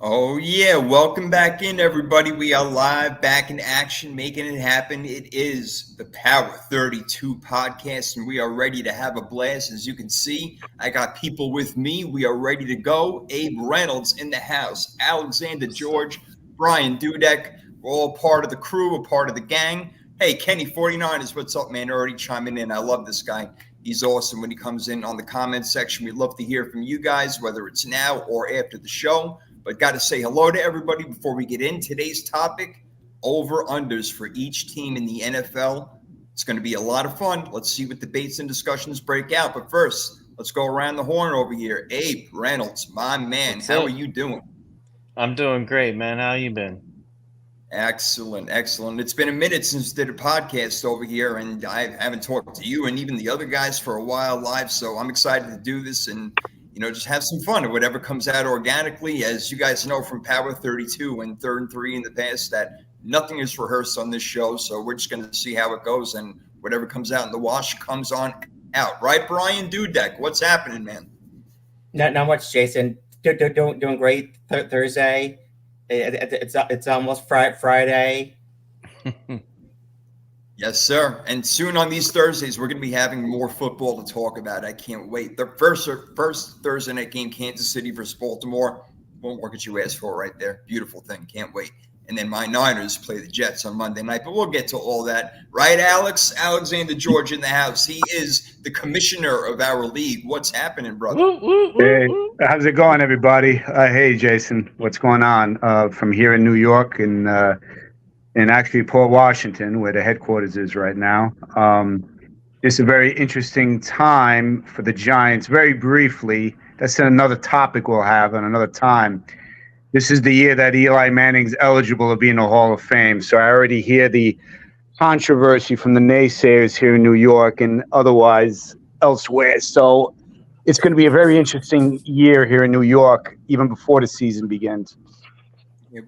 Oh, yeah. Welcome back in, everybody. We are live, back in action, making it happen. It is the Power 32 podcast, and we are ready to have a blast. As you can see, I got people with me. We are ready to go. Abe Reynolds in the house, Alexander George, Brian Dudek. We're all part of the crew, a part of the gang. Hey, Kenny 49ers, what's up, man? Already chiming in. I love this guy. He's awesome when he comes in on the comments section. We'd love to hear from you guys, whether it's now or after the show. But got to say hello to everybody before we get in. Today's topic, over-unders for each team in the NFL. It's going to be a lot of fun. Let's see what debates and discussions break out. But first, let's go around the horn over here. Abe Reynolds, my man, how are you doing? I'm doing great, man. How you been? Excellent, excellent. It's been a minute since I did a podcast over here, and I haven't talked to you and even the other guys for a while live. So I'm excited to do this and just have some fun, or whatever comes out organically. As you guys know from Power 32 and 3rd and 3 in the past, that nothing is rehearsed on this show. So we're just going to see how it goes, and whatever comes out in the wash comes on out. Right, Brian Dudek? What's happening, man? Not much, Jason. Doing great. Thursday. It's almost Friday. Yes, sir. And soon on these Thursdays, we're going to be having more football to talk about. I can't wait. The first Thursday night game, Kansas City versus Baltimore. Won't work what you asked for right there. Beautiful thing. Can't wait. And then my Niners play the Jets on Monday night. But we'll get to all that. Right, Alex? Alexander George in the house. He is the commissioner of our league. What's happening, brother? Hey, how's it going, everybody? Hey, Jason. What's going on? From here in New York and actually Port Washington, where the headquarters is right now. It's a very interesting time for the Giants. Very briefly, that's another topic we'll have on another time. This is the year that Eli Manning's eligible to be in the Hall of Fame. So I already hear the controversy from the naysayers here in New York and otherwise elsewhere. So it's going to be a very interesting year here in New York, even before the season begins.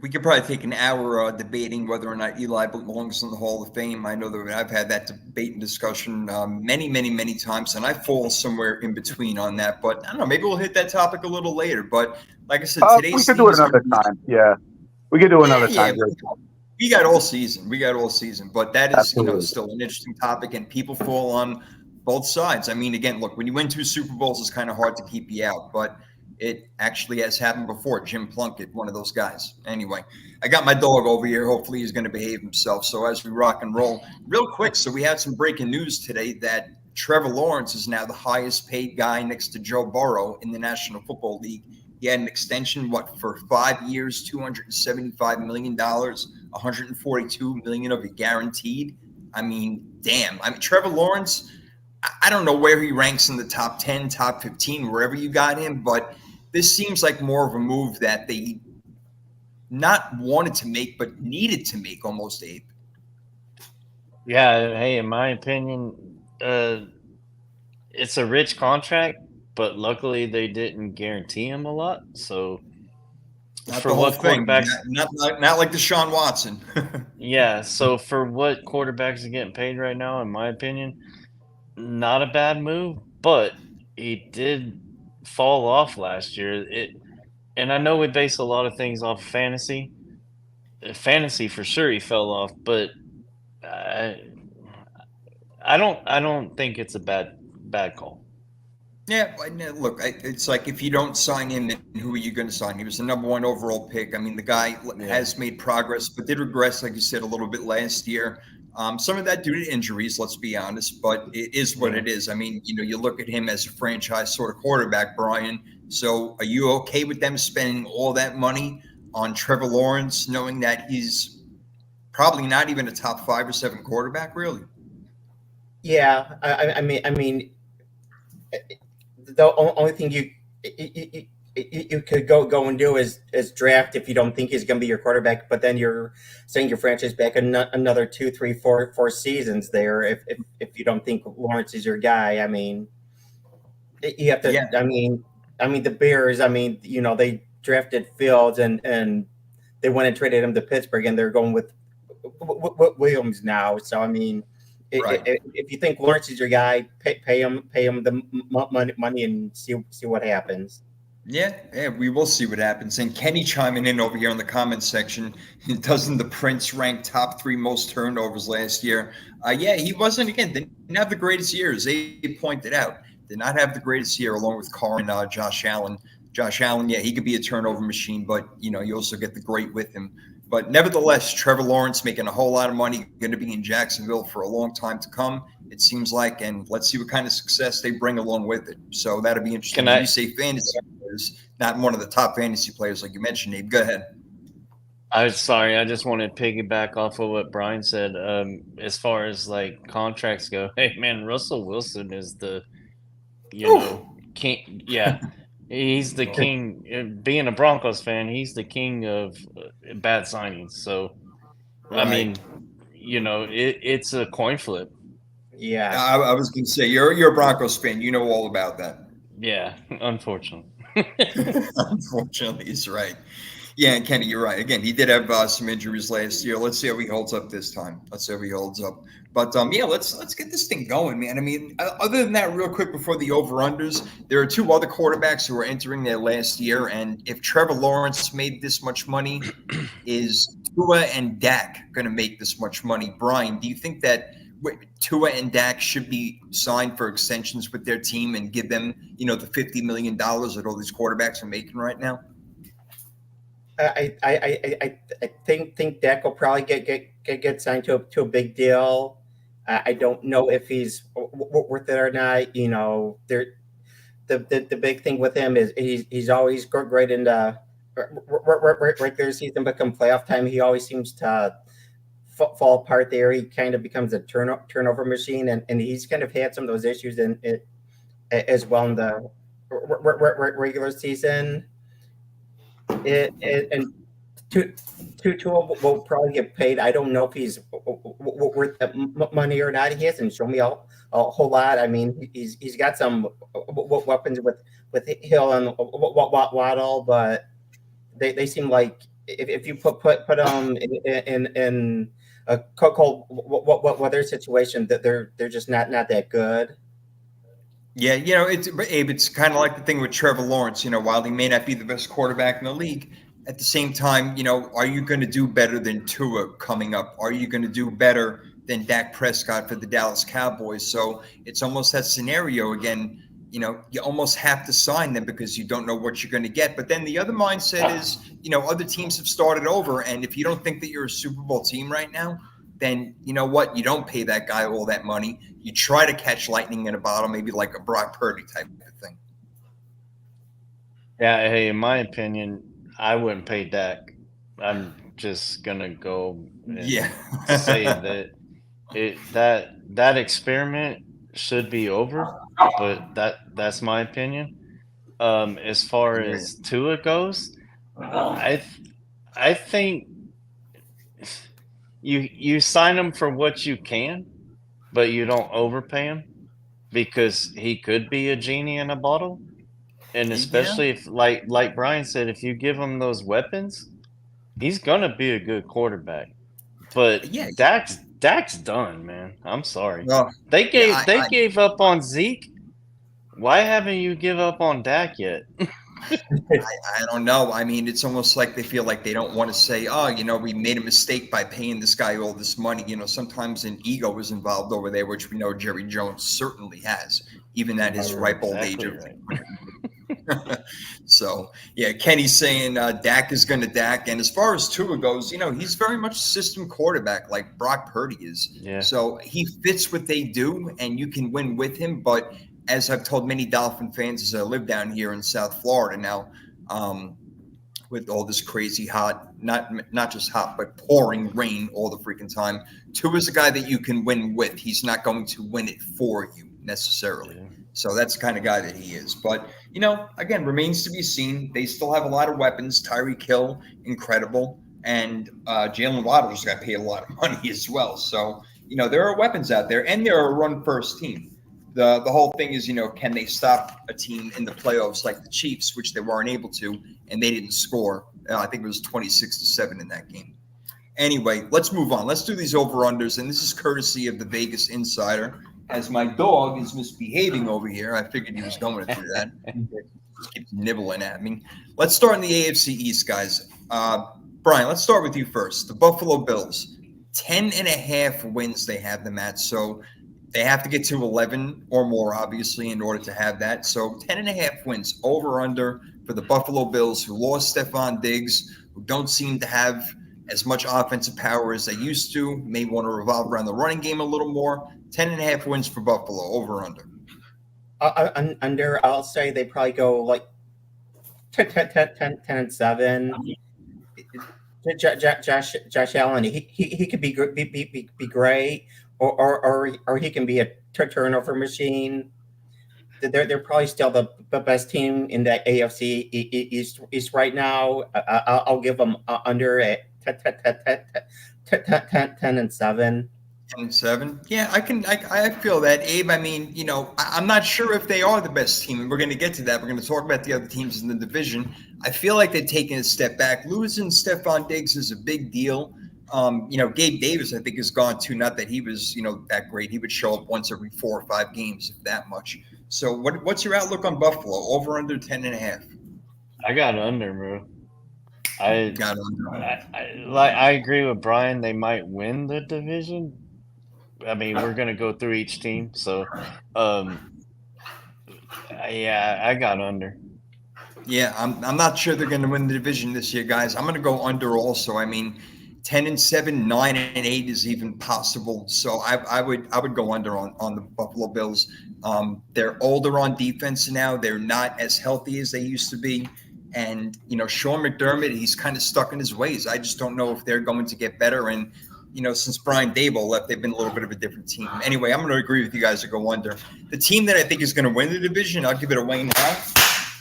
We could probably take an hour debating whether or not Eli belongs in the Hall of Fame. I know that I've had that debate and discussion many times, and I fall somewhere in between on that. But I don't know, maybe we'll hit that topic a little later. But like I said, today's we could do it another time. Yeah, we could do another time. We got all season. But that is still an interesting topic, and people fall on both sides. I mean, again, look, when you win 2 Super Bowls, it's kind of hard to keep you out, but it actually has happened before. Jim Plunkett, one of those guys. Anyway, I got my dog over here. Hopefully he's going to behave himself. So as we rock and roll, real quick. So we had some breaking news today that Trevor Lawrence is now the highest paid guy next to Joe Burrow in the National Football League. He had an extension, for 5 years, $275 million, $142 million of it guaranteed. I mean, damn. I mean, Trevor Lawrence, I don't know where he ranks in the top 10, top 15, wherever you got him, but this seems like more of a move that they not wanted to make, but needed to make almost, Abe. Yeah, hey, in my opinion, it's a rich contract, but luckily they didn't guarantee him a lot. So not for what quarterbacks, not like Deshaun Watson. Yeah, so for what quarterbacks are getting paid right now, in my opinion, not a bad move, but he did fall off last year. And I know we base a lot of things off fantasy. Fantasy for sure he fell off, but I don't think it's a bad call. Yeah, look, it's like if you don't sign him, then who are you going to sign? He was the number 1 overall pick. I mean, the guy has made progress, but did regress, like you said, a little bit last year. Some of that due to injuries, let's be honest, but it is what it is. I mean, you look at him as a franchise sort of quarterback, Brian. So are you okay with them spending all that money on Trevor Lawrence, knowing that he's probably not even a top 5 or 7 quarterback, really? Yeah, I mean, the only thing you could go and do is draft if you don't think he's going to be your quarterback, but then you're saying your franchise back another 2, 3, 4 seasons there if you don't think Lawrence is your guy. I mean, you have to. Yeah. I mean the Bears. I mean, they drafted Fields and they went and traded him to Pittsburgh, and they're going with Williams now. So I mean, Right. if you think Lawrence is your guy, pay him the money and see what happens. Yeah, we will see what happens. And Kenny chiming in over here in the comments section. Doesn't the Prince rank top 3 most turnovers last year? Yeah, he wasn't, again, didn't have the greatest year, as they pointed out. Did not have the greatest year, along with Carr and Josh Allen. Josh Allen, yeah, he could be a turnover machine, but, you also get the great with him. But nevertheless, Trevor Lawrence making a whole lot of money, going to be in Jacksonville for a long time to come, it seems like. And let's see what kind of success they bring along with it. So that'll be interesting. You say fantasy players, not one of the top fantasy players like you mentioned, Abe. Go ahead. I'm sorry. I just want to piggyback off of what Brian said. As far as like contracts go, hey man, Russell Wilson is the, king. Yeah. He's the king. Being a Broncos fan, he's the king of bad signings. So, right. I mean, it's a coin flip. Yeah, I was going to say you're a Broncos fan. You know all about that. Yeah, unfortunately. Unfortunately, he's right. Yeah, and Kenny, you're right. Again, he did have some injuries last year. Let's see how he holds up this time. Let's see how he holds up. But yeah, let's get this thing going, man. I mean, other than that, real quick before the over-unders, there are 2 other quarterbacks who are entering their last year, and if Trevor Lawrence made this much money, is Tua and Dak going to make this much money? Brian, do you think that Tua and Dak should be signed for extensions with their team and give them, the $50 million that all these quarterbacks are making right now? I think Dak will probably get signed to a big deal. I don't know if he's worth it or not. The big thing with him is he's always great in the regular season, but come playoff time, he always seems to fall apart there. He kind of becomes a turnover machine, and he's kind of had some of those issues in it as well in the regular season. And Tua will probably get paid. I don't know if he's worth that money or not. He hasn't shown me a whole lot. I mean, he's got some weapons with Hill and Waddle, but they seem like if you put them in a cold weather situation, that they're just not that good. Yeah, it's kind of like the thing with Trevor Lawrence. While he may not be the best quarterback in the league, at the same time, are you going to do better than Tua coming up? Are you going to do better than Dak Prescott for the Dallas Cowboys? So it's almost that scenario again. You almost have to sign them because you don't know what you're going to get. But then the other mindset is, other teams have started over, and if you don't think that you're a Super Bowl team right now, then you know what? You don't pay that guy all that money. You try to catch lightning in a bottle, maybe like a Brock Purdy type of thing. Yeah, hey, in my opinion, I wouldn't pay Dak. I'm just gonna go and say that that experiment should be over, but that's my opinion. As far as Tua goes, I think you sign him for what you can, but you don't overpay him because he could be a genie in a bottle. And especially if, like Brian said, if you give him those weapons, he's gonna be a good quarterback. But Dak's done, man. I'm sorry. Well, they gave up on Zeke. Why haven't you give up on Dak yet? I don't know. I mean, it's almost like they feel like they don't want to say, oh, we made a mistake by paying this guy all this money. Sometimes an ego is involved over there, which we know Jerry Jones certainly has, even at his ripe old age. Right. So, yeah, Kenny's saying Dak is going to Dak. And as far as Tua goes, he's very much a system quarterback like Brock Purdy is. Yeah. So he fits what they do, and you can win with him. But as I've told many Dolphin fans as I live down here in South Florida now, with all this crazy hot, not just hot, but pouring rain all the freaking time, Tua is a guy that you can win with. He's not going to win it for you necessarily. Yeah. So that's the kind of guy that he is. But, again, remains to be seen. They still have a lot of weapons. Tyreek Hill, incredible. And Jalen Waddle just got paid a lot of money as well. So, there are weapons out there, and they're a run-first team. The whole thing is, can they stop a team in the playoffs like the Chiefs, which they weren't able to, and they didn't score. I think it was 26-7 in that game. Anyway, let's move on. Let's do these over-unders, and this is courtesy of the Vegas Insider. As my dog is misbehaving over here, I figured he was going to do that. Just keeps nibbling at me. Let's start in the AFC East, guys. Brian, let's start with you first. The Buffalo Bills, 10.5 wins they have them at. So they have to get to 11 or more, obviously, in order to have that. So 10.5 wins, over-under for the Buffalo Bills, who lost Stephon Diggs, who don't seem to have as much offensive power as they used to, may want to revolve around the running game a little more. 10.5 wins for Buffalo, over under. Under, I'll say they probably go like 10-7. Josh Allen, he could be great, or he can be a turnover machine. They're probably still the best team in the AFC East right now. I'll give them under at 10-7. 10-7. Yeah, I feel that, Abe. I mean, I'm not sure if they are the best team, and we're going to get to that. We're going to talk about the other teams in the division. I feel like they're taking a step back. Losing Stephon Diggs is a big deal. Gabe Davis, I think, is gone too. Not that he was, that great. He would show up once every 4 or 5 games, if that much. So what's your outlook on Buffalo? Over under 10.5? I got under, bro. I agree with Brian. They might win the division. I mean, we're gonna go through each team. So, I got under. Yeah, I'm not sure they're going to win the division this year, guys. I'm going to go under also. I mean, 10-7, 9-8 is even possible. So I would go under on the Buffalo Bills. They're older on defense now. They're not as healthy as they used to be. And, Sean McDermott, he's kind of stuck in his ways. I just don't know if they're going to get better. And, since Brian Daboll left, they've been a little bit of a different team. Anyway, I'm going to agree with you guys to go under. The team that I think is going to win the division, I'll give it away now.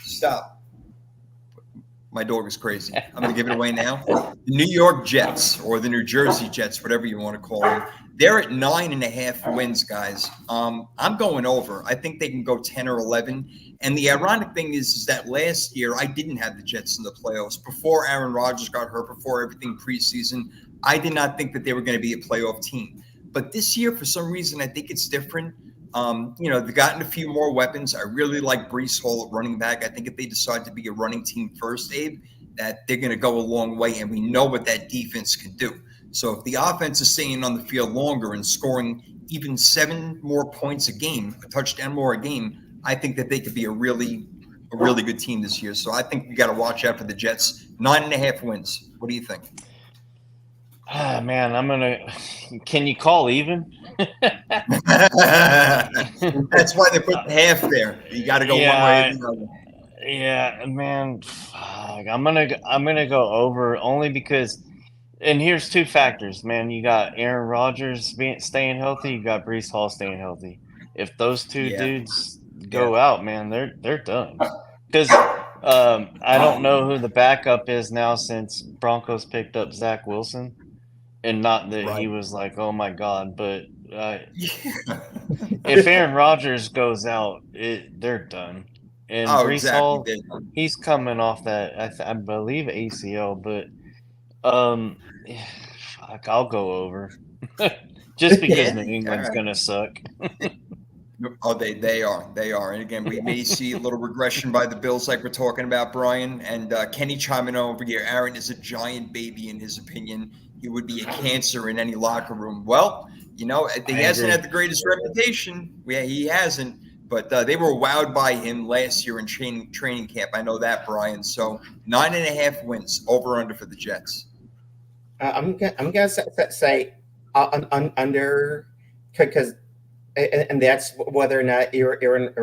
Stop. My dog is crazy. I'm going to give it away now. The New York Jets, or the New Jersey Jets, whatever you want to call them. They're at 9.5 wins, guys. I'm going over. I think they can go 10 or 11. And the ironic thing is that last year I didn't have the Jets in the playoffs. Before Aaron Rodgers got hurt, before everything preseason, I did not think that they were going to be a playoff team. But this year, for some reason, I think it's different. They've gotten a few more weapons. I really like Breece Hall at running back. I think if they decide to be a running team first, Abe, that they're going to go a long way, and we know what that defense can do. So if the offense is staying on the field longer and scoring even 7 more points a game, a touchdown more a game, I think that they could be a really good team this year. So I think we got to watch out for the Jets. 9.5 wins. What do you think? Ah, man, can you call even? That's why they put half there. You got to go one way or the other. Yeah, man, I'm gonna go over only because, and here's 2 factors, man. You got Aaron Rodgers staying healthy. You got Breece Hall staying healthy. If those 2 dudes go out, man, they're done. Because I don't know who the backup is now since Broncos picked up Zach Wilson. And not that he was like, oh my God, but if Aaron Rodgers goes out, they're done. And Breece Hall, he's coming off that, I believe, ACL, but I'll go over. Just because New England's going to suck. Oh, they are. And again, we may see a little regression by the Bills like we're talking about, Brian. And Kenny chiming over here. Aaron is a giant baby in his opinion. He would be a cancer in any locker room. Well, he hasn't had the greatest reputation. Yeah, he hasn't. But they were wowed by him last year in training camp. I know that, Brian. So 9.5 wins, over under for the Jets. I'm gonna say under, because and that's whether or not Aaron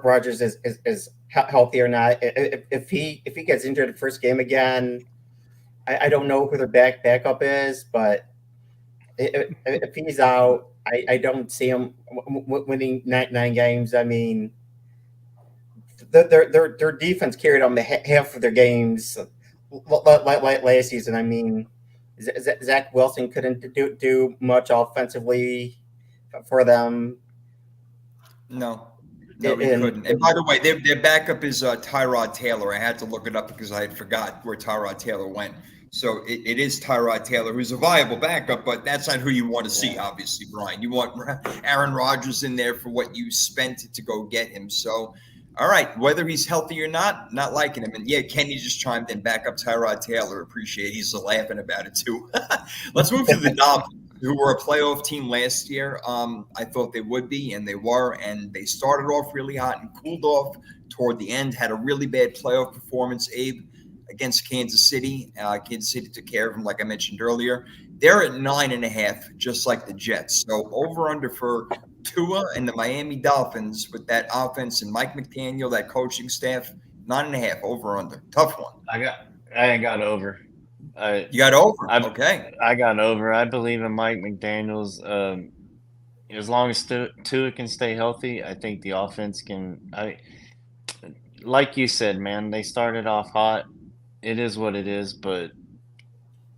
Rodgers is healthy or not. If he gets injured the first game again, I don't know who their backup is, but if he's out, I don't see him winning 9 games. I mean, their defense carried them half of their games like last season. I mean, Zach Wilson couldn't do much offensively for them. No, he couldn't. And by the way, their backup is Tyrod Taylor. I had to look it up because I had forgot where Tyrod Taylor went. So it is Tyrod Taylor, who's a viable backup, but that's not who you want to see, obviously, Brian. You want Aaron Rodgers in there for what you spent to go get him. So, all right, whether he's healthy or not liking him. And, yeah, Kenny just chimed in, back up Tyrod Taylor. Appreciate it. He's laughing about it, too. Let's move to the Dolphins, who were a playoff team last year. I thought they would be, and they were. And they started off really hot and cooled off toward the end, had a really bad playoff performance, Abe, against Kansas City. Kansas City took care of them, like I mentioned earlier. They're at 9.5, just like the Jets. So over under for Tua and the Miami Dolphins with that offense and Mike McDaniel, that coaching staff, 9.5 over under. Tough one. I got over. You got over? Okay. I got over. I believe in Mike McDaniels. As long as Tua can stay healthy, I think the offense can. Like you said, man, they started off hot. It is what it is, but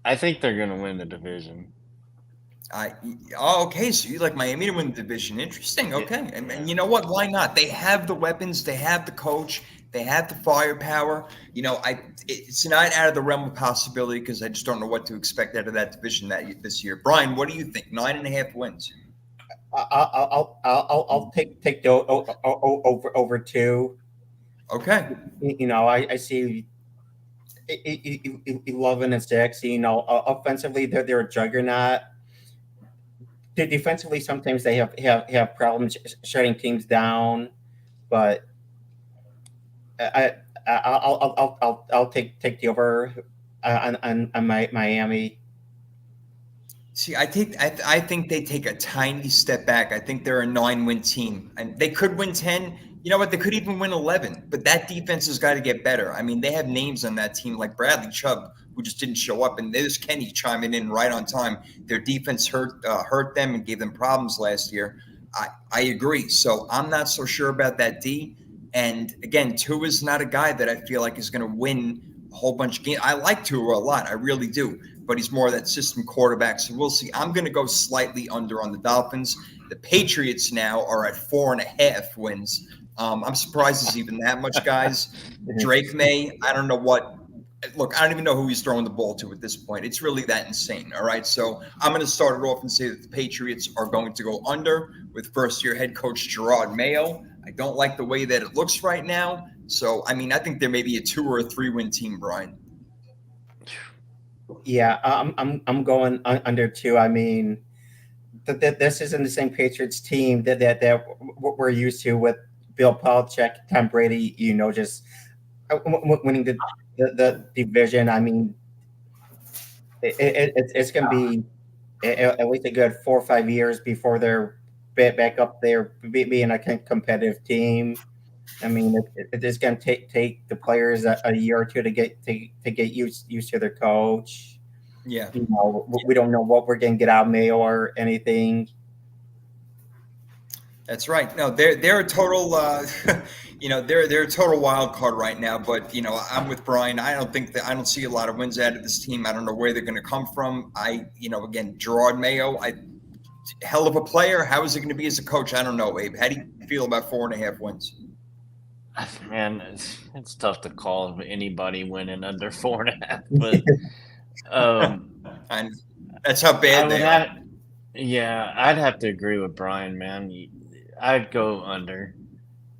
I think they're going to win the division. Okay, so you like Miami to win the division. Interesting. Okay. And you know what? Why not? They have the weapons. They have the coach. They have the firepower. It's not out of the realm of possibility because I just don't know what to expect out of that division this year. Brian, what do you think? 9.5 wins. I'll take the over 2. Okay. I see 11-6. Offensively, they're a juggernaut. Defensively, sometimes they have problems shutting teams down, but I'll take the over on Miami. See, I think they take a tiny step back. I think they're a 9-win team, and they could win 10. You know what? They could even win 11. But that defense has got to get better. I mean, they have names on that team like Bradley Chubb, who just didn't show up, and there's Kenny chiming in right on time. Their defense hurt them and gave them problems last year. I agree. So I'm not so sure about that D. And again, Tua is not a guy that I feel like is going to win a whole bunch of games. I like Tua a lot. I really do. But he's more of that system quarterback. So we'll see. I'm going to go slightly under on the Dolphins. The Patriots now are at 4.5 wins. I'm surprised it's even that much, guys. Drake May, I don't know what. Look, I don't even know who he's throwing the ball to at this point. It's really that insane. All right. So I'm going to start it off and say that the Patriots are going to go under with first-year head coach Gerard Mayo. I don't like the way that it looks right now. So, I think there may be a 2 or a 3-win team, Brian. Yeah, I'm going under 2. This isn't the same Patriots team that we're used to with Bill Belichick, Tom Brady. Just winning the division. It's going to be at least a good 4 or 5 years before they're back up there being a competitive team. It's going to take the players a year or two to get used to their coach. Yeah. We don't know what we're going to get out of Mayo or anything. That's right. No, they're a total, they're a total wild card right now. But I'm with Brian. I don't see a lot of wins out of this team. I don't know where they're going to come from. Again, Gerard Mayo, hell of a player. How is it going to be as a coach? I don't know, Abe. How do you feel about 4.5 wins? Man, it's tough to call anybody winning under 4.5, but and that's how bad they are. Yeah, I'd have to agree with Brian, man. I'd go under,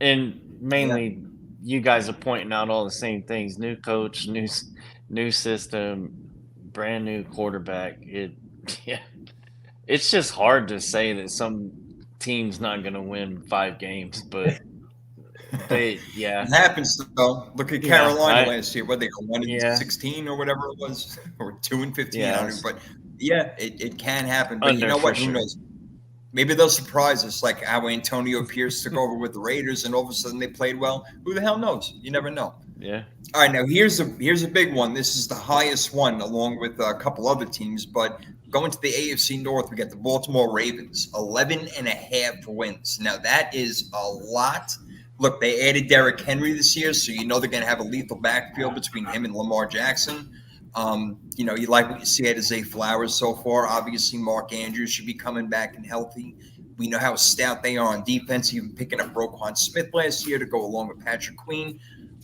and mainly you guys are pointing out all the same things: new coach, new system, brand new quarterback. It's just hard to say that some team's not going to win 5 games, but. It happens though. Look at Carolina last year. What they go 1-16 or whatever it was, or 2-15. But it can happen. But you know what? Who knows? Maybe they'll surprise us, like how Antonio Pierce took over with the Raiders, and all of a sudden they played well. Who the hell knows? You never know. Yeah. All right, now here's a big one. This is the highest one, along with a couple other teams. But going to the AFC North, we got the Baltimore Ravens, 11.5 wins. Now that is a lot. look, they added Derrick Henry this year, so you know they're going to have a lethal backfield between him and Lamar Jackson. You know, you like what you see out of Zay Flowers so far. Obviously, Mark Andrews should be coming back and healthy. We know how stout they are on defense, even picking up Roquan Smith last year to go along with Patrick Queen.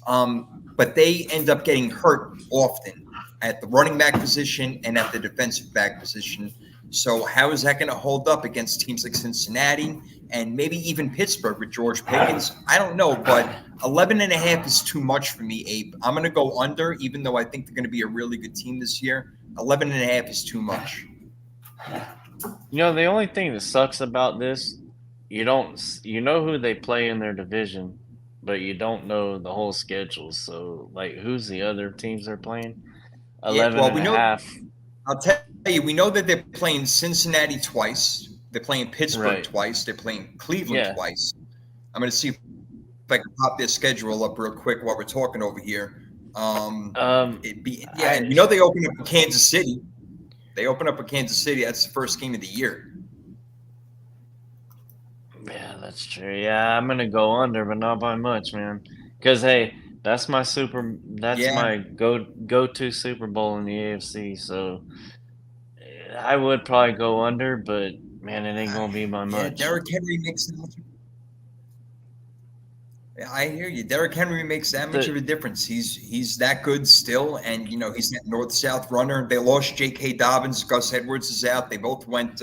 But they end up getting hurt often at the running back position and at the defensive back position. So how is that going to hold up against teams like Cincinnati and maybe even Pittsburgh with George Pickens? I don't know, but 11.5 is too much for me, Abe. I'm going to go under, even though I think they're going to be a really good team this year. 11.5 is too much. You know, the only thing that sucks about this, you know who they play in their division, but you don't know the whole schedule. So, like, who's the other teams they're playing? 11.5. I'll tell you, we know that they're playing Cincinnati twice. They're playing Pittsburgh twice. They're playing Cleveland twice. I'm going to see if I can pop their schedule up real quick while we're talking over here. And we know they open up in Kansas City. They open up in Kansas City. That's the first game of the year. Yeah, that's true. Yeah, I'm gonna go under, but not by much, man. Because hey, that's my my go-to Super Bowl in the AFC. So I would probably go under, but man, it ain't gonna be by much. Yeah, Derrick Henry makes that much. I hear you. Derrick Henry makes that much of a difference. He's that good still, and you know he's that north-south runner. They lost J.K. Dobbins. Gus Edwards is out. They both went.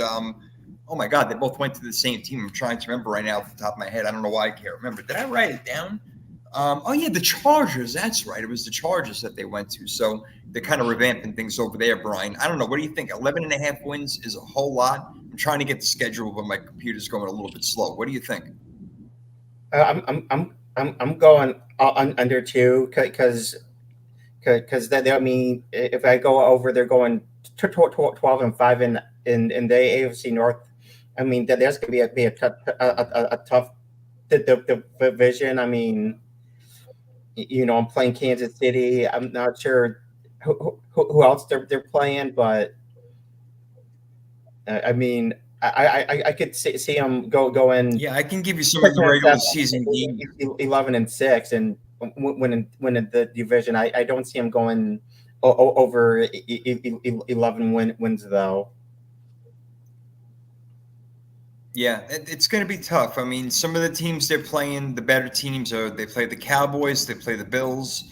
Oh my God, they both went to the same team. I'm trying to remember right now off the top of my head. I don't know why I can't remember. Did I write it down? Oh yeah, the Chargers. That's right. It was the Chargers that they went to. So they're kind of revamping things over there, Brian. I don't know. What do you think? 11.5 wins is a whole lot. I'm trying to get the schedule, but my computer's going a little bit slow. What do you think? I'm going under 2 because I mean if I go over, they're going 12-5 in the AFC North. I mean there's going to be a tough division. I mean, you know, I'm playing Kansas City. I'm not sure who else they're playing, but I mean. I could see them going. Yeah, I can give you some of the regular season games. 11-6, and winning the division. I don't see them going over 11 wins though. Yeah, it's going to be tough. I mean, some of the teams they're playing, the better teams they play the Cowboys, they play the Bills.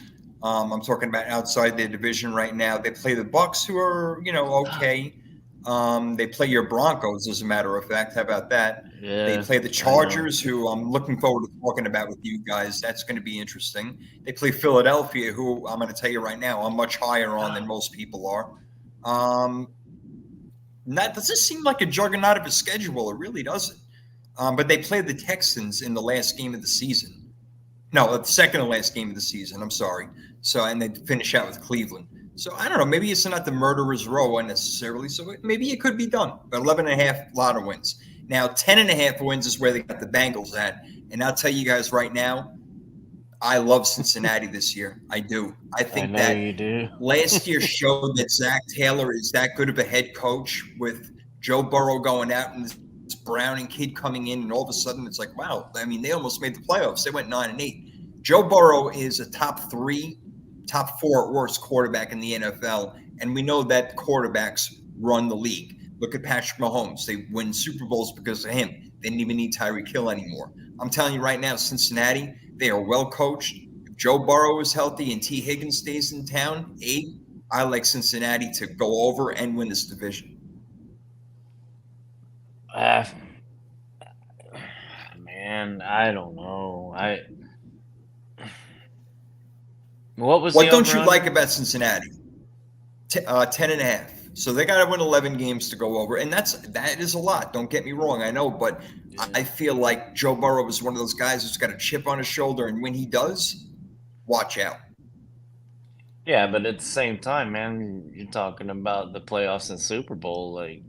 I'm talking about outside their division right now. They play the Bucks, who are okay. They play your Broncos, as a matter of fact. How about that? Yeah, they play the Chargers, who I'm looking forward to talking about with you guys. That's going to be interesting. They play Philadelphia, who I'm going to tell you right now, I'm much higher on than most people are. That doesn't seem like a juggernaut of a schedule. It really doesn't. But they play the Texans in the last game of the season. No, the second to last game of the season. I'm sorry. So, and they finish out with Cleveland. So I don't know. Maybe it's not the murderer's row unnecessarily. So maybe it could be done. But 11.5, a lot of wins. Now 10.5 wins is where they got the Bengals at. And I'll tell you guys right now, I love Cincinnati this year. I do. I think that you do. Last year showed that Zach Taylor is that good of a head coach, with Joe Burrow going out and this Browning kid coming in, and all of a sudden it's like, wow. I mean, they almost made the playoffs. They went 9-8. Joe Burrow is a top 4 at worst quarterback in the NFL, and we know that quarterbacks run the league. Look at Patrick Mahomes. They win Super Bowls because of him. They didn't even need Tyreek Hill anymore. I'm telling you right now, Cincinnati, they are well coached. If Joe Burrow is healthy and T. Higgins stays in town, I like Cincinnati to go over and win this division. Man, I don't know. What don't you like about Cincinnati? 10.5. So they got to win 11 games to go over, and that is a lot. Don't get me wrong, I know, but I feel like Joe Burrow is one of those guys who's got a chip on his shoulder, and when he does, watch out. Yeah, but at the same time, man, you're talking about the playoffs and Super Bowl, like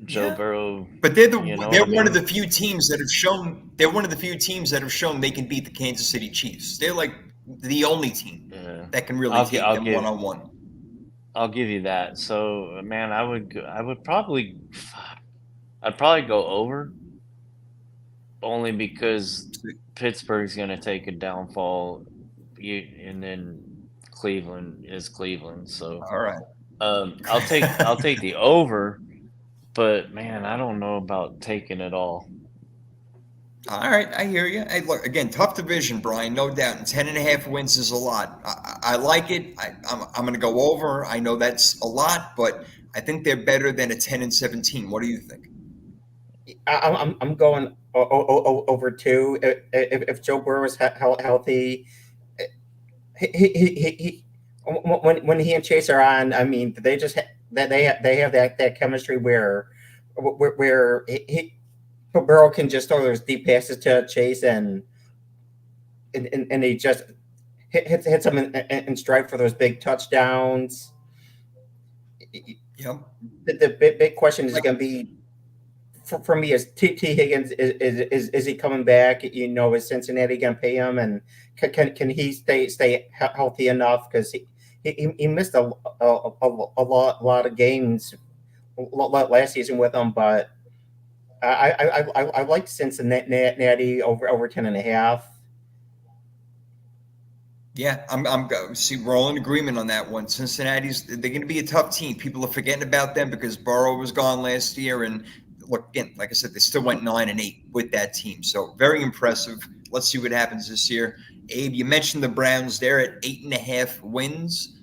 Joe Burrow. But they're one of the few teams that have shown. They're one of the few teams that have shown they can beat the Kansas City Chiefs. They're like the only team that can really take them one-on-one. I'll give you that. So, man, I'd probably go over. only because Pittsburgh's going to take a downfall, and then Cleveland is Cleveland. So All right. I'll take the over, but man, I don't know about taking it all. All right, I hear you. Hey, look, again, tough division, Brian, no doubt. And 10.5 wins is a lot. I like it. I'm going to go over. I know that's a lot, but I think they're better than a 10-17. What do you think? I'm going over 2. If Joe Burrow is healthy, he when he and Chase are on, I mean, they just they have that chemistry where Burrow can just throw those deep passes to Chase and he just hits him in stride for those big touchdowns. Yep. The big question is going to be for me is T Higgins is he coming back? You know, is Cincinnati going to pay him, and can he stay healthy enough? Because he missed a lot of games last season with them, but I like Cincinnati over 10.5. Yeah, I'm see, we're all in agreement on that one. They're going to be a tough team. People are forgetting about them because Burrow was gone last year, and look, again, like I said, they still went 9-8 with that team. So very impressive. Let's see what happens this year. Abe, you mentioned the Browns. They're at 8.5 wins.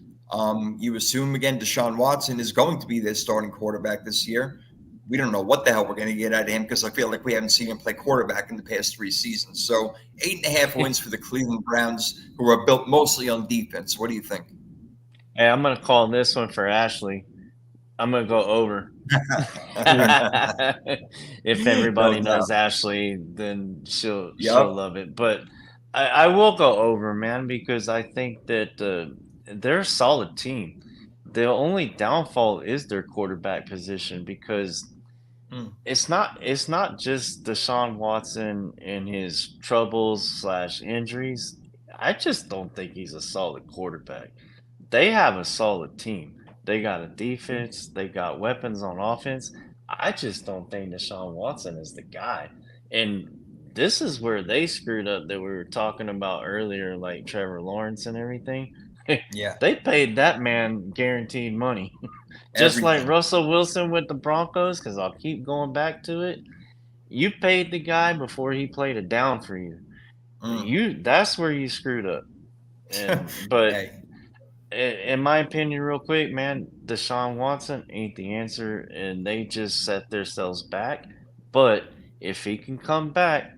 You assume again Deshaun Watson is going to be their starting quarterback this year. We don't know what the hell we're going to get out of him because I feel like we haven't seen him play quarterback in the past 3 seasons. So 8.5 wins for the Cleveland Browns, who are built mostly on defense. What do you think? Hey, I'm going to call this one for Ashley. I'm going to go over. If everybody knows Ashley, then she'll love it. But I will go over, man, because I think that they're a solid team. The only downfall is their quarterback position because it's not just Deshaun Watson and his troubles / injuries. I just don't think he's a solid quarterback. They have a solid team. They got a defense. They got weapons on offense. I just don't think Deshaun Watson is the guy. And this is where they screwed up that we were talking about earlier, like Trevor Lawrence and everything. Yeah. They paid that man guaranteed money. Just like Russell Wilson with the Broncos, because I'll keep going back to it. You paid the guy before he played a down for you. That's where you screwed up. But hey. In my opinion, real quick, man, Deshaun Watson ain't the answer, and they just set themselves back. But if he can come back,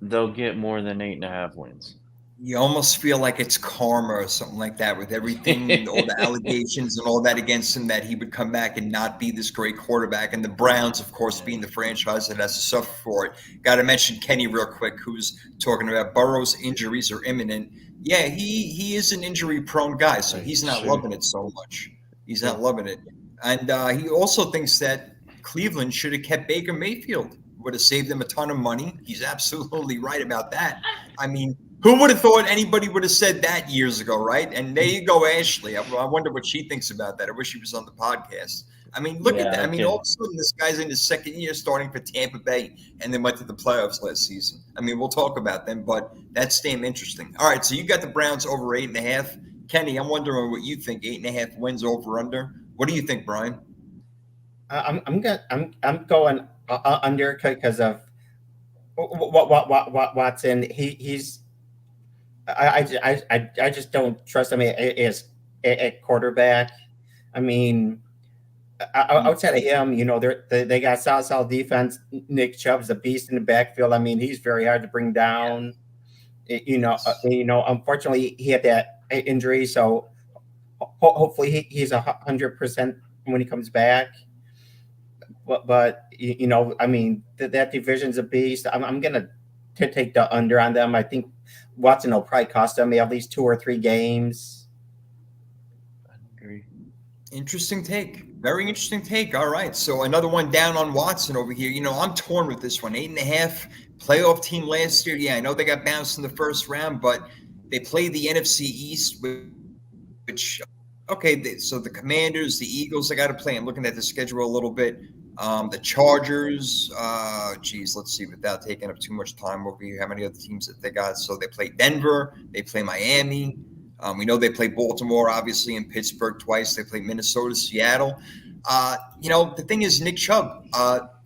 they'll get more than 8.5 wins. You almost feel like it's karma or something like that with everything, all the allegations and all that against him, that he would come back and not be this great quarterback. And the Browns, of course, being the franchise that has to suffer for it. Got to mention Kenny real quick, who's talking about Burrow's injuries are imminent. Yeah, he is an injury-prone guy, so he's not loving it so much. He's not loving it. And he also thinks that Cleveland should have kept Baker Mayfield. Would have saved them a ton of money. He's absolutely right about that. I mean, who would have thought anybody would have said that years ago, right? And there you go, Ashley. I wonder what she thinks about that. I wish she was on the podcast. I mean, look at that. I mean, all of a sudden, this guy's in his second year starting for Tampa Bay and then went to the playoffs last season. I mean, we'll talk about them, but that's damn interesting. All right, so you got the Browns over 8.5. Kenny, I'm wondering what you think. 8.5 wins over under. What do you think, Brian? I'm going under because of Watson. He's I just don't trust him as a quarterback. I mean, outside of him, you know, they got solid defense. Nick Chubb's a beast in the backfield. I mean, he's very hard to bring down. You know, unfortunately, he had that injury, so hopefully he's 100% when he comes back. But you know, I mean, that division's a beast. I'm gonna take the under on them. I think Watson will probably cost them at least 2 or 3 games. I agree. Interesting take. Very interesting take. All right. So another one down on Watson over here. You know, I'm torn with this one. 8.5 playoff team last year. Yeah, I know they got bounced in the first round, but they played the NFC East, which, okay, so the Commanders, the Eagles, they got to play. I'm looking at the schedule a little bit. The Chargers, let's see, without taking up too much time over here, how many other teams that they got? So they play Denver, they play Miami. We know they play Baltimore, obviously, and Pittsburgh twice. They play Minnesota, Seattle. The thing is, Nick Chubb,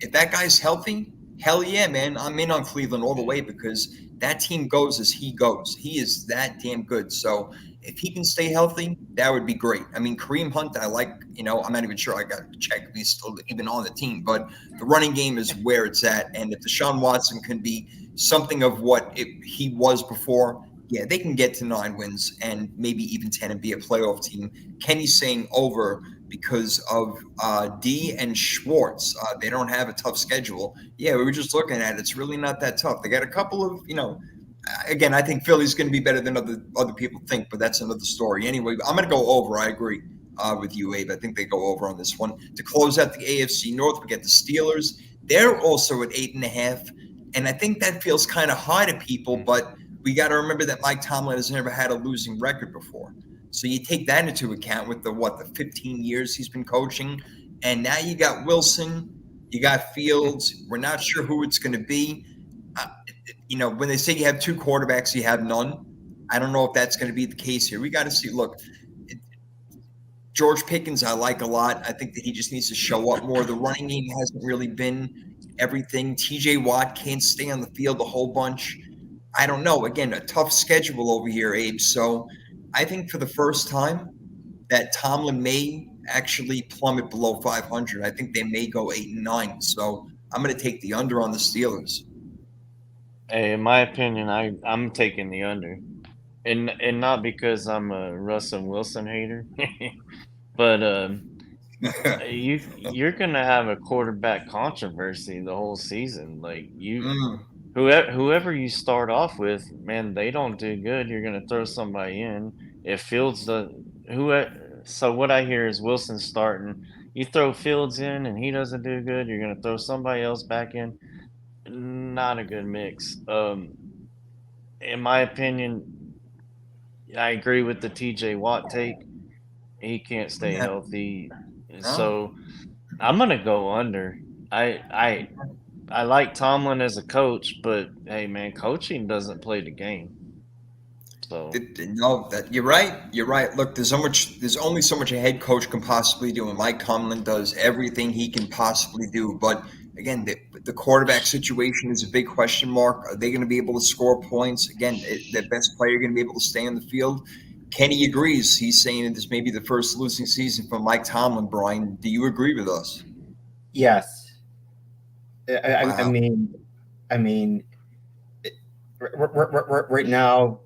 if that guy's healthy, hell yeah, man. I'm in on Cleveland all the way because that team goes as he goes. He is that damn good. So if he can stay healthy, that would be great. I mean, Kareem Hunt, I like, I'm not even sure. I got to check if he's still even on the team. But the running game is where it's at. And if Deshaun Watson can be something of what he was before, yeah, they can get to 9 wins and maybe even 10 and be a playoff team. Kenny's saying over because of D and Schwartz. They don't have a tough schedule. Yeah, we were just looking at it. It's really not that tough. They got a couple of, again, I think Philly's going to be better than other people think, but that's another story. Anyway, I'm going to go over. I agree with you, Abe. I think they go over on this one. To close out the AFC North, we get the Steelers. They're also at 8.5, and I think that feels kind of high to people, but we got to remember that Mike Tomlin has never had a losing record before. So you take that into account with the 15 years he's been coaching, and now you got Wilson, you got Fields. We're not sure who it's going to be. When they say you have 2 quarterbacks, you have none. I don't know if that's going to be the case here. We got to see. Look, George Pickens, I like a lot. I think that he just needs to show up more. The running game hasn't really been everything. TJ Watt can't stay on the field a whole bunch. I don't know. Again, a tough schedule over here, Abe. So I think for the first time that Tomlin may actually plummet below 500. I think they may go 8-9. So I'm going to take the under on the Steelers. Hey, in my opinion, I'm taking the under, and not because I'm a Russell Wilson hater, but you're gonna have a quarterback controversy the whole season. Like whoever you start off with, man, they don't do good. You're gonna throw somebody in. If Fields so what I hear is Wilson starting. You throw Fields in and he doesn't do good, you're gonna throw somebody else back in. Not a good mix. In my opinion, I agree with the TJ Watt take. He can't stay healthy, so I'm gonna go under. I like Tomlin as a coach, but hey, man, coaching doesn't play the game. So no, that you're right. You're right. Look, there's only so much a head coach can possibly do, and Mike Tomlin does everything he can possibly do. But again, the quarterback situation is a big question mark. Are they going to be able to score points? Again, the best player going to be able to stay on the field? Kenny agrees. He's saying that this may be the first losing season for Mike Tomlin. Brian, do you agree with us? Yes. I mean, right now,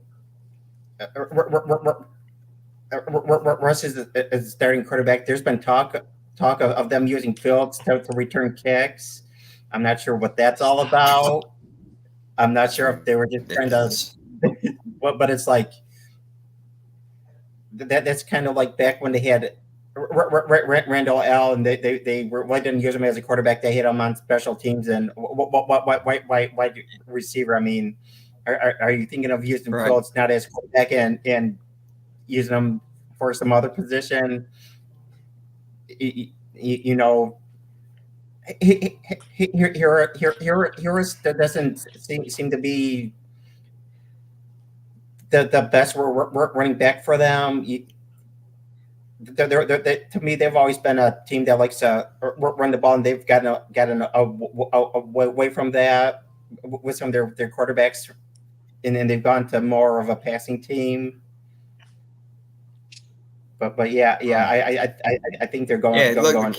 Russ is starting quarterback. There's been talk of them using Fields to return kicks. I'm not sure what that's all about. I'm not sure if they were just trying to, but it's like that's kind of like back when they had Randall L. and they didn't use him as a quarterback. They hit him on special teams and wide receiver. I mean, are you thinking of using Fields not as quarterback and using them for some other position? Here that doesn't seem to be the best running back for them. To me, they've always been a team that likes to run the ball, and they've gotten away from that with some of their quarterbacks, and they've gone to more of a passing team. But yeah, I think they're going. Yeah, look,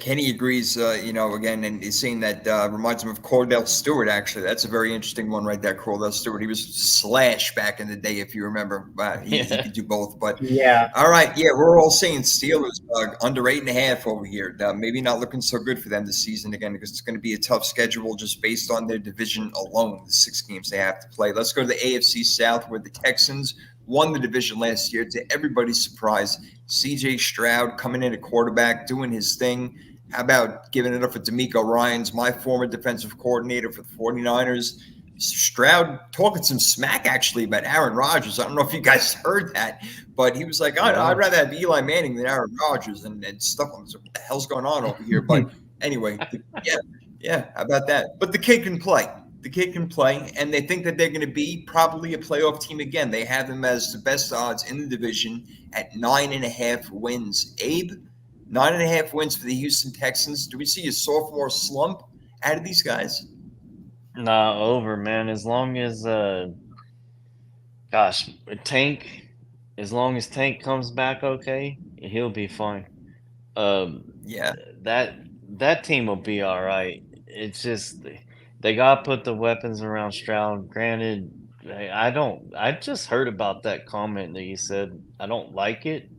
Kenny agrees. Again, and he's saying that reminds him of Cordell Stewart. Actually, that's a very interesting one right there. Cordell Stewart. He was Slash back in the day, if you remember. He could do both. But yeah, all right. Yeah, we're all saying Steelers under 8.5 over here. Maybe not looking so good for them this season again because it's going to be a tough schedule just based on their division alone. The 6 games they have to play. Let's go to the AFC South, where the Texans won the division last year to everybody's surprise. C.J. Stroud coming in at quarterback, doing his thing. How about giving it up for DeMeco Ryans, my former defensive coordinator for the 49ers? Stroud talking some smack actually about Aaron Rodgers. I don't know if you guys heard that, but he was like, I'd rather have Eli Manning than Aaron Rodgers and stuff. What the hell's going on over here? But anyway, yeah, how about that? But the kid can play. The kid can play, and they think that they're going to be probably a playoff team again. They have them as the best odds in the division at 9.5 wins. Abe, 9.5 wins for the Houston Texans. Do we see a sophomore slump out of these guys? Nah, over, man. As long as Tank, as long as Tank comes back okay, he'll be fine. Yeah. That team will be all right. It's just they gotta put the weapons around Stroud. Granted, I just heard about that comment that you said. I don't like it.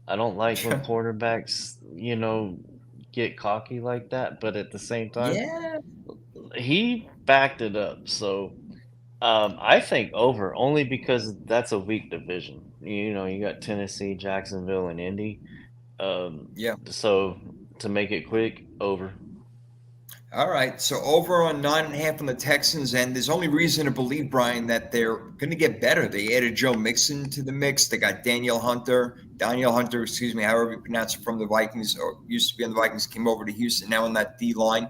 I don't like when quarterbacks, get cocky like that. But at the same time, he backed it up. So I think over only because that's a weak division. You got Tennessee, Jacksonville, and Indy. So to make it quick, over. All right. So over on 9.5 on the Texans, and there's only reason to believe, Brian, that they're going to get better. They added Joe Mixon to the mix. They got Daniel Hunter, however you pronounce it, from the Vikings, or used to be on the Vikings, came over to Houston, now on that D line.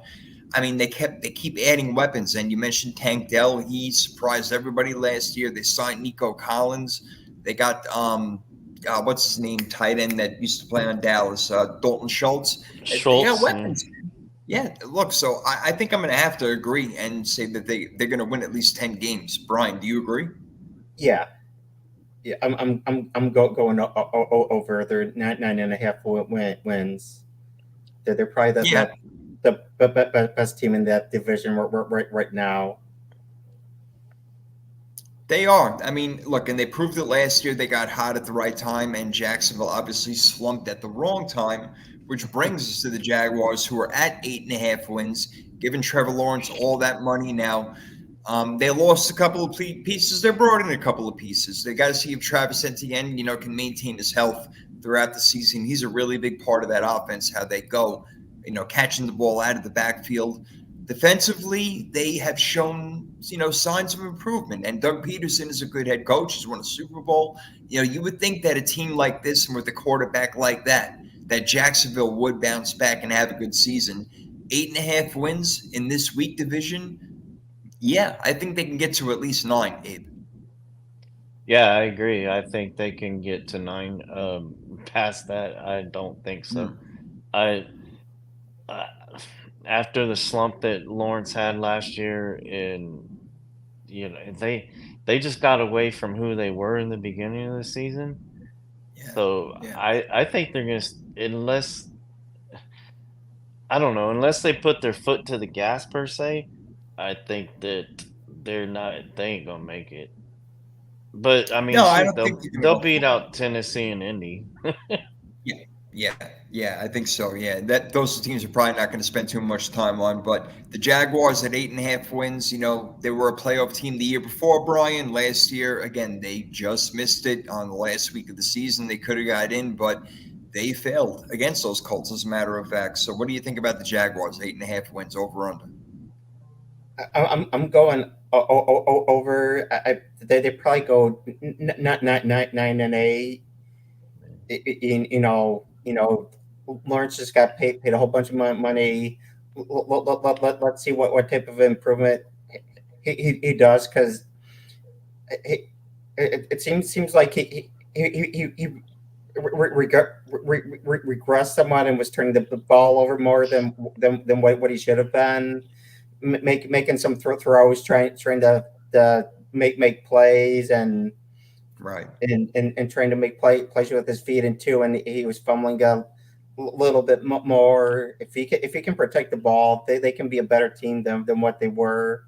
I mean, they keep adding weapons. And you mentioned Tank Dell. He surprised everybody last year. They signed Nico Collins. They got what's his name, tight end that used to play on Dallas, Dalton Schultz. They got weapons. Yeah, look, so I think I'm going to have to agree and say that they're going to win at least 10 games. Brian, do you agree? Yeah, I'm going over. They're 9.5 wins. They're probably the best team in that division right now. They are. I mean, look, and they proved it last year. They got hot at the right time, and Jacksonville obviously slumped at the wrong time, which brings us to the Jaguars, who are at 8.5 wins, giving Trevor Lawrence all that money now. They lost a couple of pieces. They brought in a couple of pieces. They got to see if Travis Etienne, can maintain his health throughout the season. He's a really big part of that offense, how they go, catching the ball out of the backfield. Defensively, they have shown, signs of improvement. And Doug Peterson is a good head coach. He's won a Super Bowl. You would think that a team like this and with a quarterback like that Jacksonville would bounce back and have a good season. 8.5 wins in this weak division. Yeah, I think they can get to at least 9, Abe. Yeah, I agree. I think they can get to 9. Past that, I don't think so. After the slump that Lawrence had last year, and they just got away from who they were in the beginning of the season. Yeah, so yeah. I think they're gonna, unless they put their foot to the gas per se, I think that they ain't gonna make it. But I mean, they'll beat out Tennessee and Indy. Yeah, I think so. Yeah, those teams are probably not going to spend too much time on. But the Jaguars at 8.5 wins, they were a playoff team the year before, Brian. Last year, again, they just missed it on the last week of the season. They could have got in, but they failed against those Colts, as a matter of fact. So what do you think about the Jaguars, 8.5 wins, over under? I'm going over. They probably go 9-8. Lawrence just got paid a whole bunch of money. Let's see what type of improvement he does, because it seems like he regressed somewhat and was turning the ball over more than what he should have been, making some throws, trying to make plays and. Right. And trying to make plays with his feet, and he was fumbling a little bit more. If he can protect the ball, they can be a better team than what they were.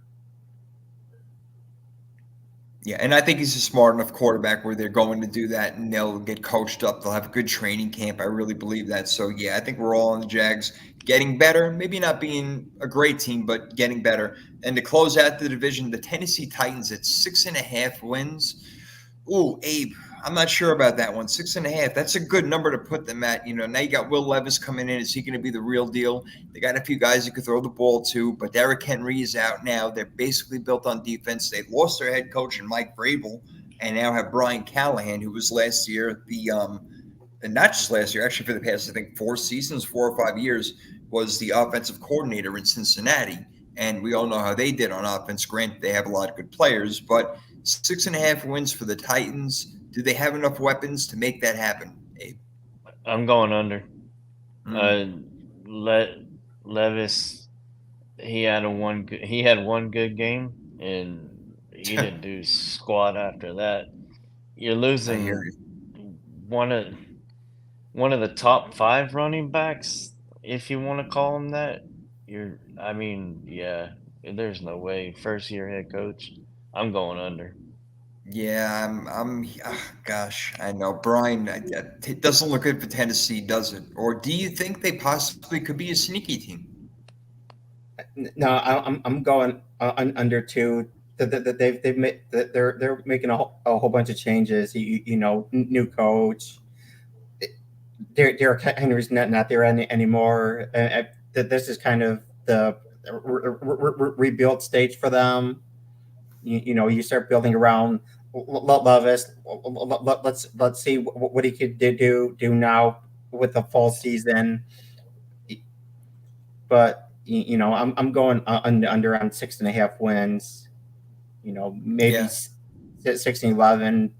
Yeah, and I think he's a smart enough quarterback where they're going to do that, and they'll get coached up. They'll have a good training camp. I really believe that. So, yeah, I think we're all on the Jags getting better, maybe not being a great team, but getting better. And to close out the division, the Tennessee Titans at 6.5 wins. Ooh, Abe, I'm not sure about that one. 6.5. That's a good number to put them at. Now you got Will Levis coming in. Is he going to be the real deal? They got a few guys who could throw the ball to, but Derrick Henry is out now. They're basically built on defense. They lost their head coach and Mike Vrabel, and now have Brian Callahan, who was last year and not just last year, actually for the past, I think 4 or 5 years, was the offensive coordinator in Cincinnati. And we all know how they did on offense. Granted, they have a lot of good players, but 6.5 wins for the Titans. Do they have enough weapons to make that happen, Abe? I'm going under. Levis, he had one good game, and he didn't do squat after that. You're losing one of the top 5 running backs, if you want to call him that. There's no way. First year head coach. I'm going under. Yeah, gosh, I know, Brian. It doesn't look good for Tennessee, does it? Or do you think they possibly could be a sneaky team? No, I'm going under 2. They've made they're making a whole bunch of changes. New coach. Derrick Henry's not there anymore. This is kind of the rebuild stage for them. You start building around Levis. Let's see what he could do now with the fall season. But I'm going under on 6.5 wins. Maybe 16-11.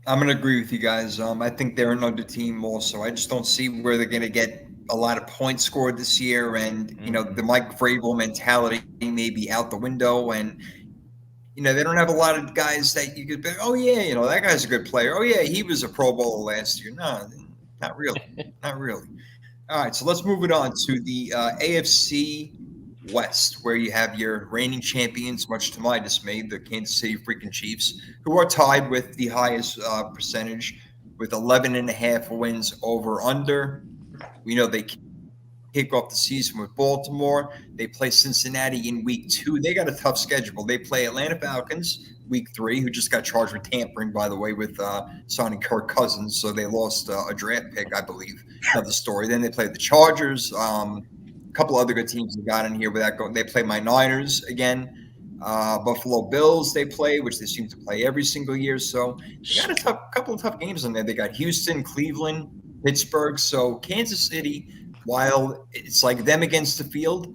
I'm going to agree with you guys. I think they're another team also. I just don't see where they're going to get a lot of points scored this year. And, the Mike Vrabel mentality may be out the window. And, they don't have a lot of guys that you could be, oh, yeah, that guy's a good player. Oh, yeah, he was a Pro Bowler last year. No, not really. Not really. All right, so let's move it on to the AFC West, where you have your reigning champions, much to my dismay, the Kansas City freaking Chiefs, who are tied with the highest percentage with 11.5 wins over under. We know they kick off the season with Baltimore. They play Cincinnati in week 2. They got a tough schedule. They play Atlanta Falcons week 3, who just got charged with tampering, by the way, with signing Kirk Cousins. So they lost a draft pick, I believe. Another story. Then they play the Chargers. Couple other good teams that got in here without going. They play my Niners again. Buffalo Bills they play, which they seem to play every single year. So they got a couple of tough games in there. They got Houston, Cleveland, Pittsburgh. So Kansas City, while it's like them against the field,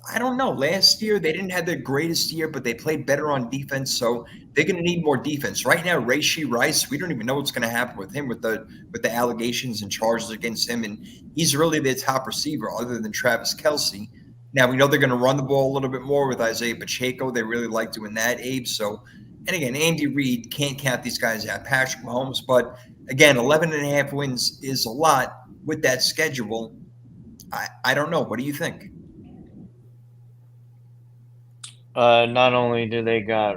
I don't know. Last year they didn't have their greatest year, but they played better on defense. So they're going to need more defense. Right now, Rashee Rice, we don't even know what's going to happen with him with the allegations and charges against him, and he's really their top receiver other than Travis Kelce. Now we know they're going to run the ball a little bit more with Isaiah Pacheco. They really like doing that, Abe. So, and again, Andy Reid can't count these guys out. Patrick Mahomes, but again, 11.5 wins is a lot with that schedule. I don't know. What do you think? Not only do they got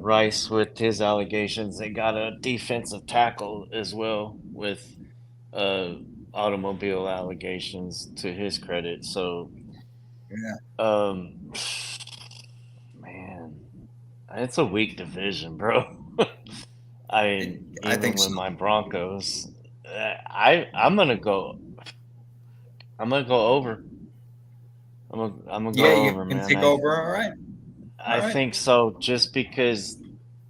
Rice with his allegations, they got a defensive tackle as well with automobile allegations to his credit. So, man, it's a weak division, bro. I think with my Broncos, I'm gonna go over. I'm gonna go over, man. Take over, all right. I think so, just because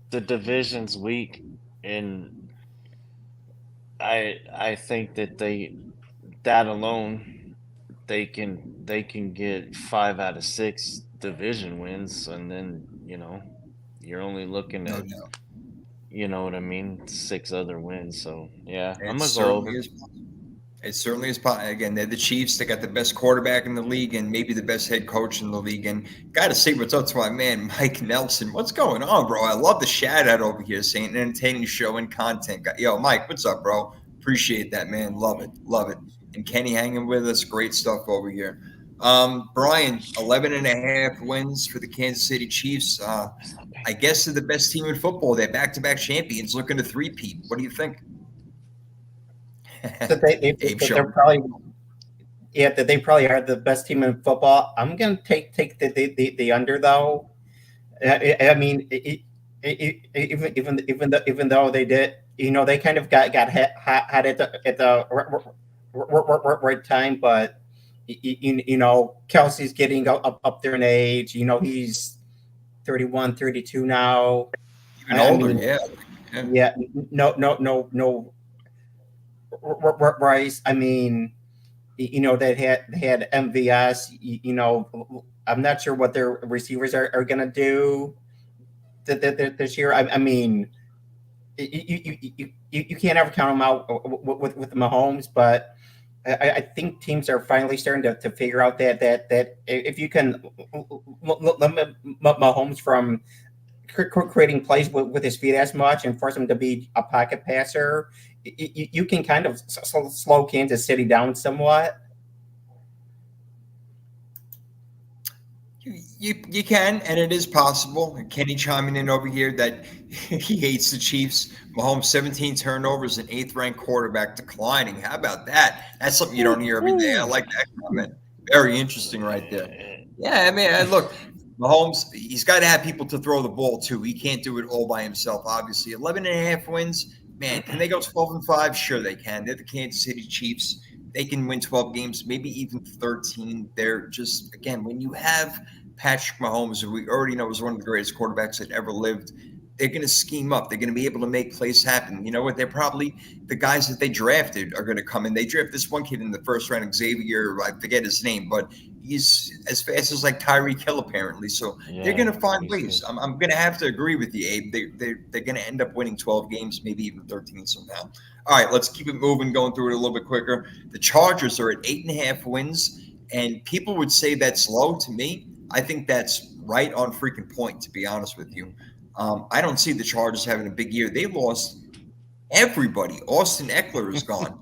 the division's weak, and I think that that alone they can get 5 out of 6 division wins, and then you're only looking at you know what I mean, 6 other wins. So yeah, I'm gonna go over. It certainly is. Again, they're the Chiefs. They got the best quarterback in the league and maybe the best head coach in the league. And got to say what's up to my man, Mike Nelson. What's going on, bro? I love the shout out over here saying an entertaining show and content. Yo, Mike, what's up, bro? Appreciate that, man. Love it. Love it. And Kenny hanging with us. Great stuff over here. Brian, 11.5 wins for the Kansas City Chiefs. I guess they're the best team in football. They're back-to-back champions looking to three-peat. What do you think? They're probably they probably are the best team in football. I'm gonna take the under though. I mean, even though they did, they kind of got had at the right time, but Kelsey's getting up there in age. He's 31, 32 now. Even older, mean, yeah. Yeah, no. Rice. I mean, they had MVS. I'm not sure what their receivers are going to do this year. I mean, you can't ever count them out with Mahomes, but I think teams are finally starting to figure out that if you can limit Mahomes from creating plays with his feet as much and force him to be a pocket passer, you can kind of slow Kansas City down somewhat. You can, and it is possible. Kenny chiming in over here that he hates the Chiefs. Mahomes 17 turnovers, an 8th-ranked quarterback declining. How about that? That's something you don't hear every day. I like that comment. Very interesting right there. Yeah, I mean, look, Mahomes, he's got to have people to throw the ball to. He can't do it all by himself, obviously. 11.5 wins. Man, can they go 12-5? Sure they can. They're the Kansas City Chiefs. They can win 12 games, maybe even 13. They're just, again, when you have Patrick Mahomes, who we already know is one of the greatest quarterbacks that ever lived, they're going to scheme up. They're going to be able to make plays happen. You know what? They're probably the guys that they drafted are going to come in. They drafted this one kid in the first round, Xavier, I forget his name, but he's as fast as like Tyreek Hill, apparently. So they're going to find ways. I'm going to have to agree with you, Abe. They're going to end up winning 12 games, maybe even 13 somehow. All right, let's keep it moving, going through it a little bit quicker. The Chargers are at 8.5 wins, and people would say that's low. To me, I think that's right on freaking point, to be honest with you. I don't see the Chargers having a big year. They lost everybody. Austin Eckler is gone.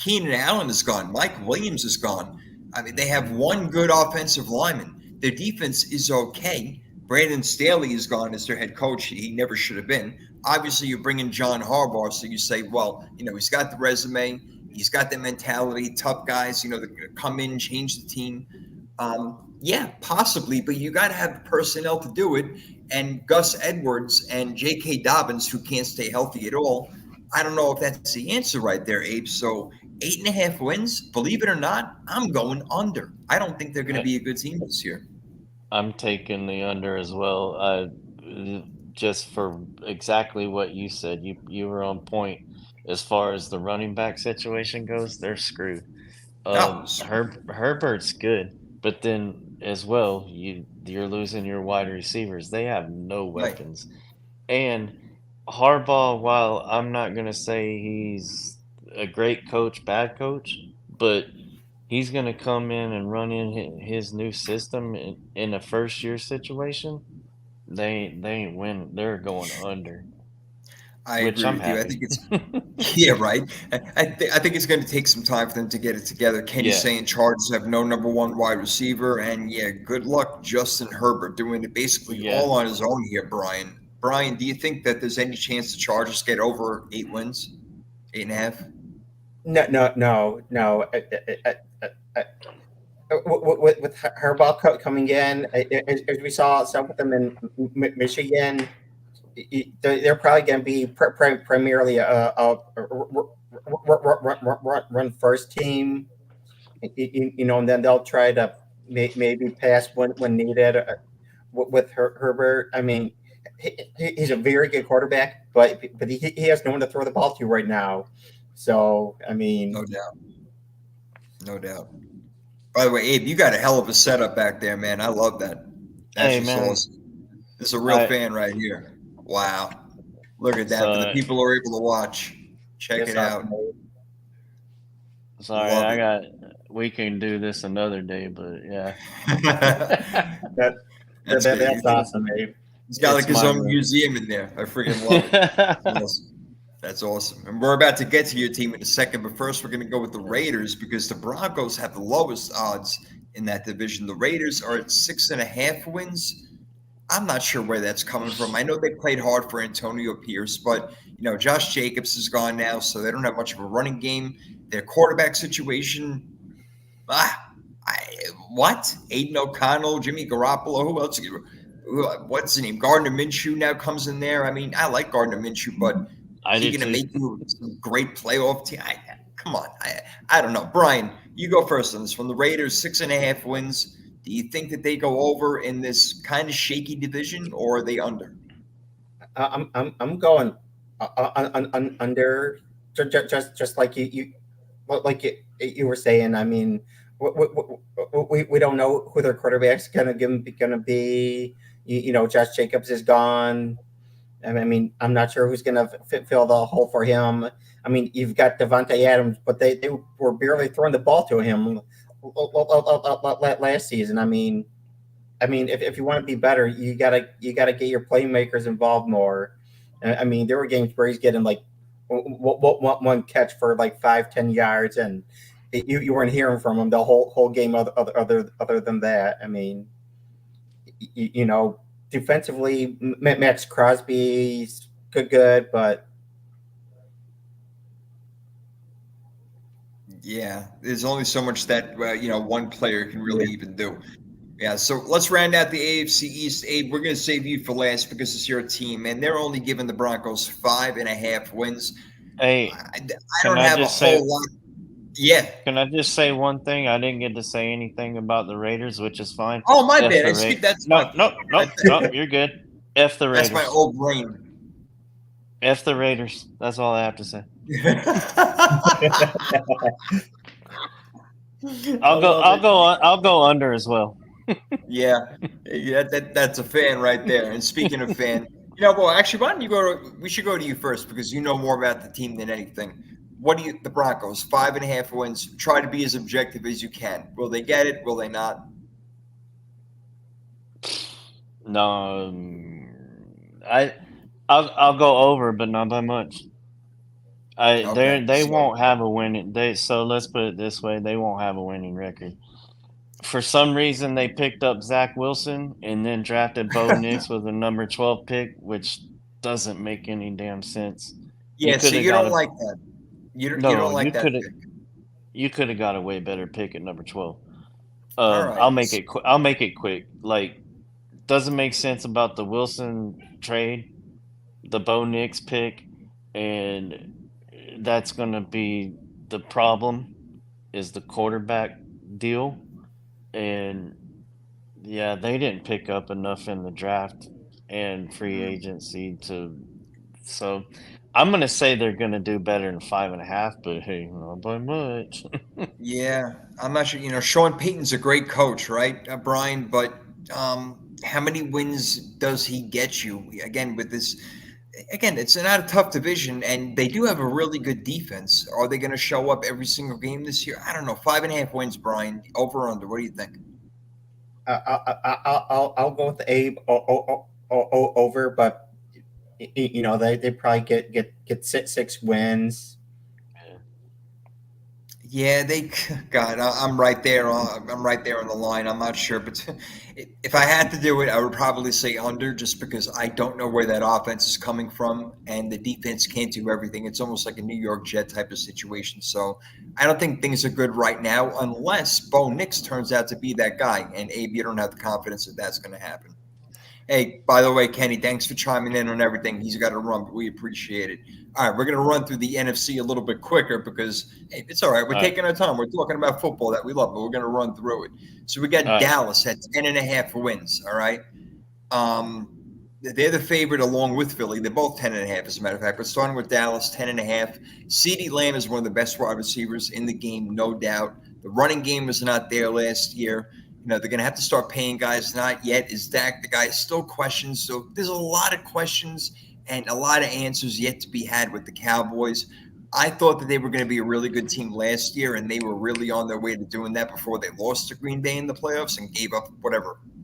Keenan Allen is gone. Mike Williams is gone. I mean, they have one good offensive lineman. Their defense is okay. Brandon Staley is gone as their head coach. He never should have been. Obviously, you bring in John Harbaugh, so you say, well, he's got the resume. He's got the mentality, tough guys, that come in, change the team. Yeah, possibly, but you got to have the personnel to do it. And Gus Edwards and J.K. Dobbins, who can't stay healthy at all, I don't know if that's the answer right there, Abe. So 8.5 wins, believe it or not, I'm going under. I don't think they're going to be a good team this year. I'm taking the under as well. Just for exactly what you said, you were on point. As far as the running back situation goes, they're screwed. Herbert's good, but then as well, you're losing your wide receivers. They have no weapons. Right. And Harbaugh, while I'm not going to say he's a great coach, bad coach, but he's going to come in and run in his new system in a first-year situation. They ain't win. They're going under. I agree with you. I think it's yeah, right. I think it's going to take some time for them to get it together. Kenny's saying Chargers have no number one wide receiver, and good luck Justin Herbert doing it basically all on his own here, Brian. Brian, do you think that there's any chance the Chargers get over 8 wins, 8.5? No. With Harbaugh coming in, as we saw some of them in Michigan, they're probably going to be primarily a run first team, and then they'll try to maybe pass when needed. With Herbert, I mean, he's a very good quarterback, but he has no one to throw the ball to right now. So, I mean, no doubt. By the way, Abe, you got a hell of a setup back there, man. I love that. That's awesome. This is a real fan right here. Wow. Look at that. For the people who are able to watch, check it out. Sorry, we can do this another day, but yeah. That's awesome, Abe. He's got like his own museum in there. I freaking love it. That's awesome. And we're about to get to your team in a second, but first we're going to go with the Raiders because the Broncos have the lowest odds in that division. The Raiders are at 6.5 wins. I'm not sure where that's coming from. I know they played hard for Antonio Pierce, but Josh Jacobs is gone now, so they don't have much of a running game. Their quarterback situation, what? Aiden O'Connell, Jimmy Garoppolo, who else? what's his name? Gardner Minshew now comes in there. I mean, I like Gardner Minshew, but is he going to make you some great playoff team? Come on. I don't know. Brian, you go first on this one. The Raiders, 6.5 wins. Do you think that they go over in this kind of shaky division, or are they under? I'm going under, just like you were saying. I mean, we don't know who their quarterback's gonna be. Josh Jacobs is gone. I mean, I'm not sure who's gonna fill the hole for him. I mean, you've got Devontae Adams, but they were barely throwing the ball to him last season. I mean, if you want to be better, you gotta get your playmakers involved more. I mean, there were games where he's getting like one catch for like 5-10 yards, and you weren't hearing from him the whole game. Other than that, I mean, defensively, Max Crosby's good, but yeah, there's only so much that one player can really even do. Yeah, so let's round out the AFC East. Abe, we're going to save you for last because it's your team, and they're only giving the Broncos 5.5 wins. Hey, I don't have a whole lot. Yeah. Can I just say one thing? I didn't get to say anything about the Raiders, which is fine. Oh, my bad. No, you're good. F the Raiders. That's my old brain. F the Raiders. That's all I have to say. I'll go under as well. Yeah, that's a fan right there. And speaking of fan, well, actually, why don't you we should go to you first because you know more about the team than anything. What do the Broncos, 5.5 wins, try to be as objective as you can. Will they get it? Will they not? No, I'll go over, but not by much. They won't have a winning. So let's put it this way: they won't have a winning record. For some reason, they picked up Zach Wilson and then drafted Bo Nix with a number 12 pick, which doesn't make any damn sense. Yeah, so you don't like that. You don't like that pick. You could have got a way better pick at number 12. All right. I'll make it quick. Like, doesn't make sense about the Wilson trade, the Bo Nix pick, and that's going to be the problem is the quarterback deal. And yeah, they didn't pick up enough in the draft and free agency so I'm going to say they're going to do better than 5.5, but hey, not by much. Yeah, I'm not sure. Sean Payton's a great coach, right, Brian? But how many wins does he get you? Again, with this, it's not a tough division, and they do have a really good defense. Are they going to show up every single game this year? I don't know. 5.5 wins, Brian. Over or under? What do you think? I'll go with Abe over, but they probably get 6 wins. Yeah, I'm right there. I'm right there on the line. I'm not sure, but if I had to do it, I would probably say under, just because I don't know where that offense is coming from, and the defense can't do everything. It's almost like a New York Jet type of situation. So I don't think things are good right now, unless Bo Nix turns out to be that guy. And Abe, you don't have the confidence that that's going to happen. Hey, by the way, Kenny, thanks for chiming in on everything. He's got to run, but we appreciate it. All right, we're going to run through the NFC a little bit quicker because it's all right. We're taking our time. We're talking about football that we love, but we're going to run through it. So we got Dallas at 10.5 wins, all right? They're the favorite along with Philly. They're both 10.5, as a matter of fact. But starting with Dallas, 10.5. CeeDee Lamb is one of the best wide receivers in the game, no doubt. The running game was not there last year. They're going to have to start paying guys. Not yet. Is Dak the guy? Still questions. So there's a lot of questions and a lot of answers yet to be had with the Cowboys. I thought that they were going to be a really good team last year, and they were really on their way to doing that before they lost to Green Bay in the playoffs and gave up,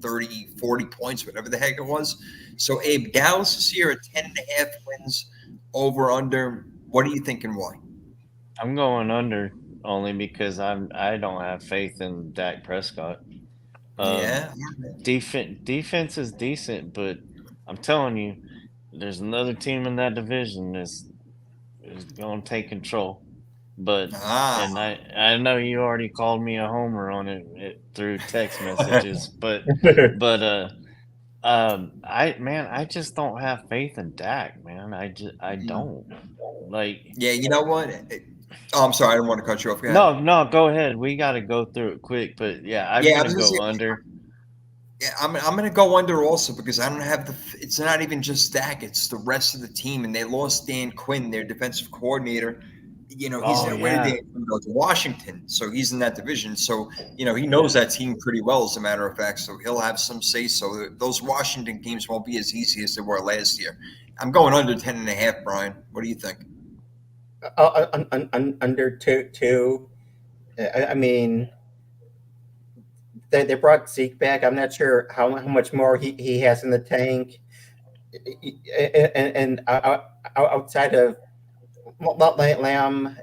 30, 40 points, whatever the heck it was. So, Abe, Dallas is here at 10.5 wins, over, under. What are you thinking? Why? I'm going under only because I don't have faith in Dak Prescott. Defense is decent, but I'm telling you, there's another team in that division is going to take control. But and I know you already called me a homer on it through text messages, but I just don't have faith in Dak, man. I don't. Like, Yeah, you know what? Oh, I'm sorry, I didn't want to cut you off. Go ahead. no, go ahead. We got to go through it quick, but yeah, I'm Yeah, I gonna was gonna go say, under. yeah, I'm gonna go under also because I don't have the. It's not even just Dak; it's the rest of the team, and they lost Dan Quinn, their defensive coordinator. You know, he's Oh where did yeah, Dan Quinn go? To Washington, so he's in that division. So you know, he knows that team pretty well, as a matter of fact. So he'll have some say. So those Washington games won't be as easy as they were last year. I'm going under 10.5, Brian. What do you think? Under two. I mean, they brought Zeke back. I'm not sure how much more he has in the tank. And outside of Lamb,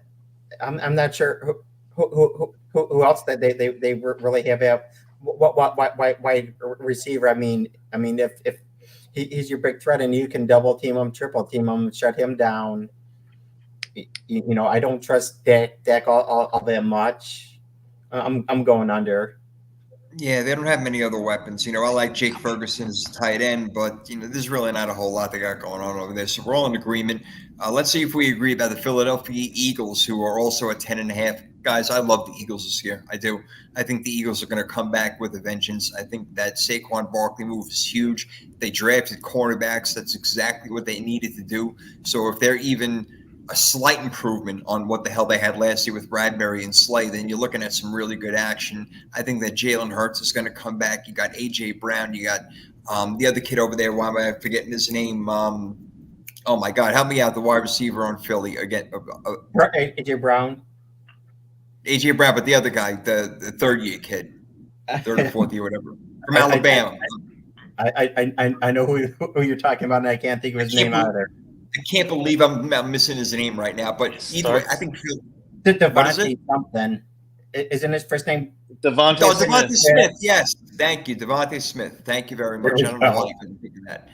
I'm not sure who else that they really have out. What wide receiver? I mean, if he's your big threat and you can double team him, triple team him, shut him down. I don't trust Dak all that much. I'm going under. Yeah, they don't have many other weapons. You know, I like Jake Ferguson as tight end, but you know, there's really not a whole lot they got going on over there. So we're all in agreement. Let's see if we agree about the Philadelphia Eagles, who are also at 10.5. Guys, I love the Eagles this year. I do. I think the Eagles are going to come back with a vengeance. I think that Saquon Barkley move is huge. They drafted cornerbacks. That's exactly what they needed to do. So if they're even a slight improvement on what the hell they had last year with Bradbury and Slay, then you're looking at some really good action. I think that Jalen Hurts is going to come back. You got A.J. Brown. You got the other kid over there. Why am I forgetting his name? Oh, my God. Help me out. The wide receiver on Philly again. A.J. Brown. A.J. Brown, but the other guy, the third-year kid, third or fourth year, whatever, from Alabama. I know who you're talking about, and I can't think of his name either. I can't believe I'm missing his name right now. But either way, I think Devontae something. Isn't his first name Devontae Smith? Yes, thank you, Devontae Smith. Thank you very much. I don't know why you couldn't think of that.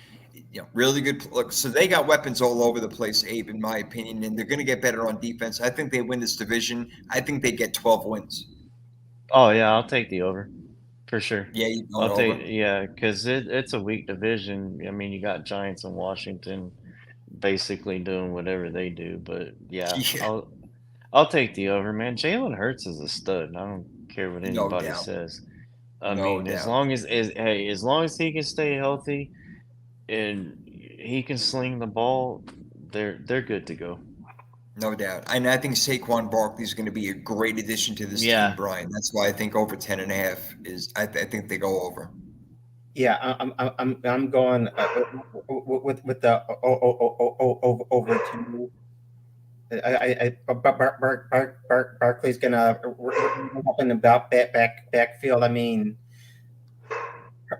You know, really good look. So they got weapons all over the place, Abe, in my opinion, and they're going to get better on defense. I think they win this division. I think they get 12 wins. Oh yeah, I'll take the over for sure. Yeah, I'll take because it's a weak division. I mean, you got Giants and Washington basically doing whatever they do, but yeah. I'll take the over, man. Jalen Hurts is a stud. I don't care what anybody says. I mean, as long as he can stay healthy and he can sling the ball, they're good to go. No doubt. And I think Saquon Barkley is going to be a great addition to this team, Brian. That's why I think over 10.5 is. I think they go over. Yeah, I'm going with the over 2. Barkley's gonna up in the backfield. I mean,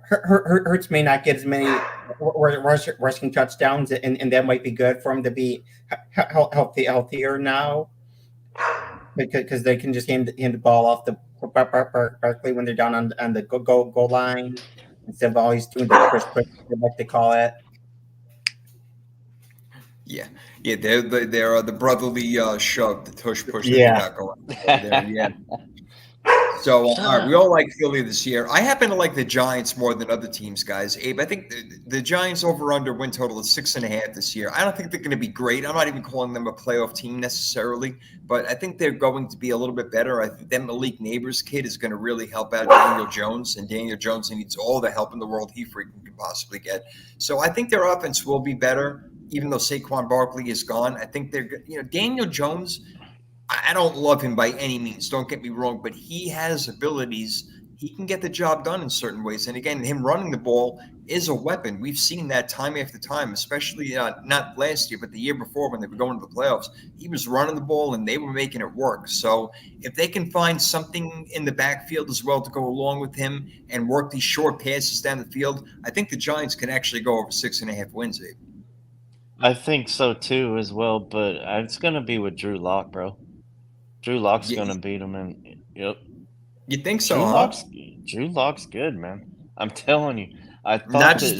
Hurts may not get as many rushing touchdowns, and that might be good for him to be healthier now, because they can just hand the ball off to Barkley when they're down on the goal line instead of always doing the push, like they call it. Yeah, they're the brotherly shove, the tush push that Yeah. they got going there. Yeah. So, all right, we all like Philly this year. I happen to like the Giants more than other teams, guys. Abe, I think the Giants over/under win total is 6.5 this year. I don't think they're going to be great. I'm not even calling them a playoff team necessarily, but I think they're going to be a little bit better. I think that Malik Neighbors kid is going to really help out Daniel Jones, and Daniel Jones needs all the help in the world he freaking can possibly get. So I think their offense will be better, even though Saquon Barkley is gone. I think Daniel Jones, I don't love him by any means. Don't get me wrong, but he has abilities. He can get the job done in certain ways. And again, him running the ball is a weapon. We've seen that time after time, especially not last year, but the year before when they were going to the playoffs. He was running the ball and they were making it work. So if they can find something in the backfield as well to go along with him and work these short passes down the field, I think the Giants can actually go over 6.5 wins, Abe. I think so too, as well. But it's gonna be with Drew Lock, bro. Drew Lock's gonna beat him, and yep. You think so? Drew Lock's good, man. I'm telling you. I thought not just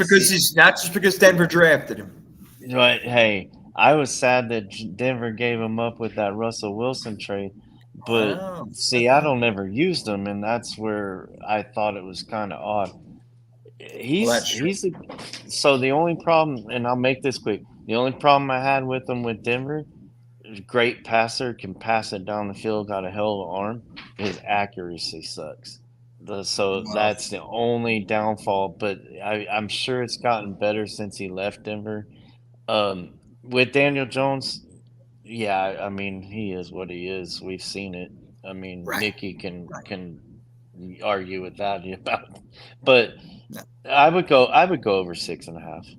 because Denver drafted him. Right. Hey, I was sad that Denver gave him up with that Russell Wilson trade, but Seattle never used him, and that's where I thought it was kind of odd. that's true. So the only problem, and I'll make this quick. The only problem I had with him with Denver, great passer, can pass it down the field, got a hell of an arm. His accuracy sucks. So Wow. that's the only downfall. But I'm sure it's gotten better since he left Denver. With Daniel Jones, yeah, I mean he is what he is. We've seen it. I mean, Right. Nikki can argue with that about, but No. I would go over 6.5.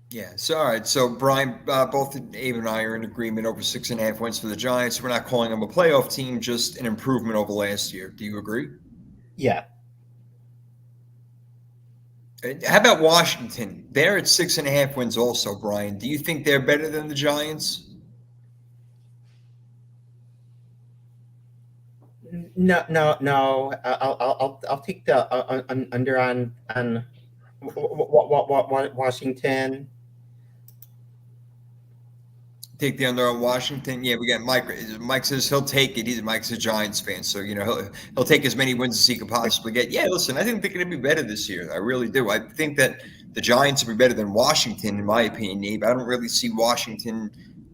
Yeah. So, all right. So, Brian, both Abe and I are in agreement over 6.5 wins for the Giants. We're not calling them a playoff team, just an improvement over last year. Do you agree? Yeah. How about Washington? They're at 6.5 wins also, Brian. Do you think they're better than the Giants? No. I'll take the under on Washington. Take the under on Washington. Yeah, we got Mike. Mike says he'll take it. Mike's a Giants fan, so he'll take as many wins as he could possibly get. Yeah, listen, I think they're going to be better this year. I really do. I think that the Giants will be better than Washington, in my opinion, Abe. I don't really see Washington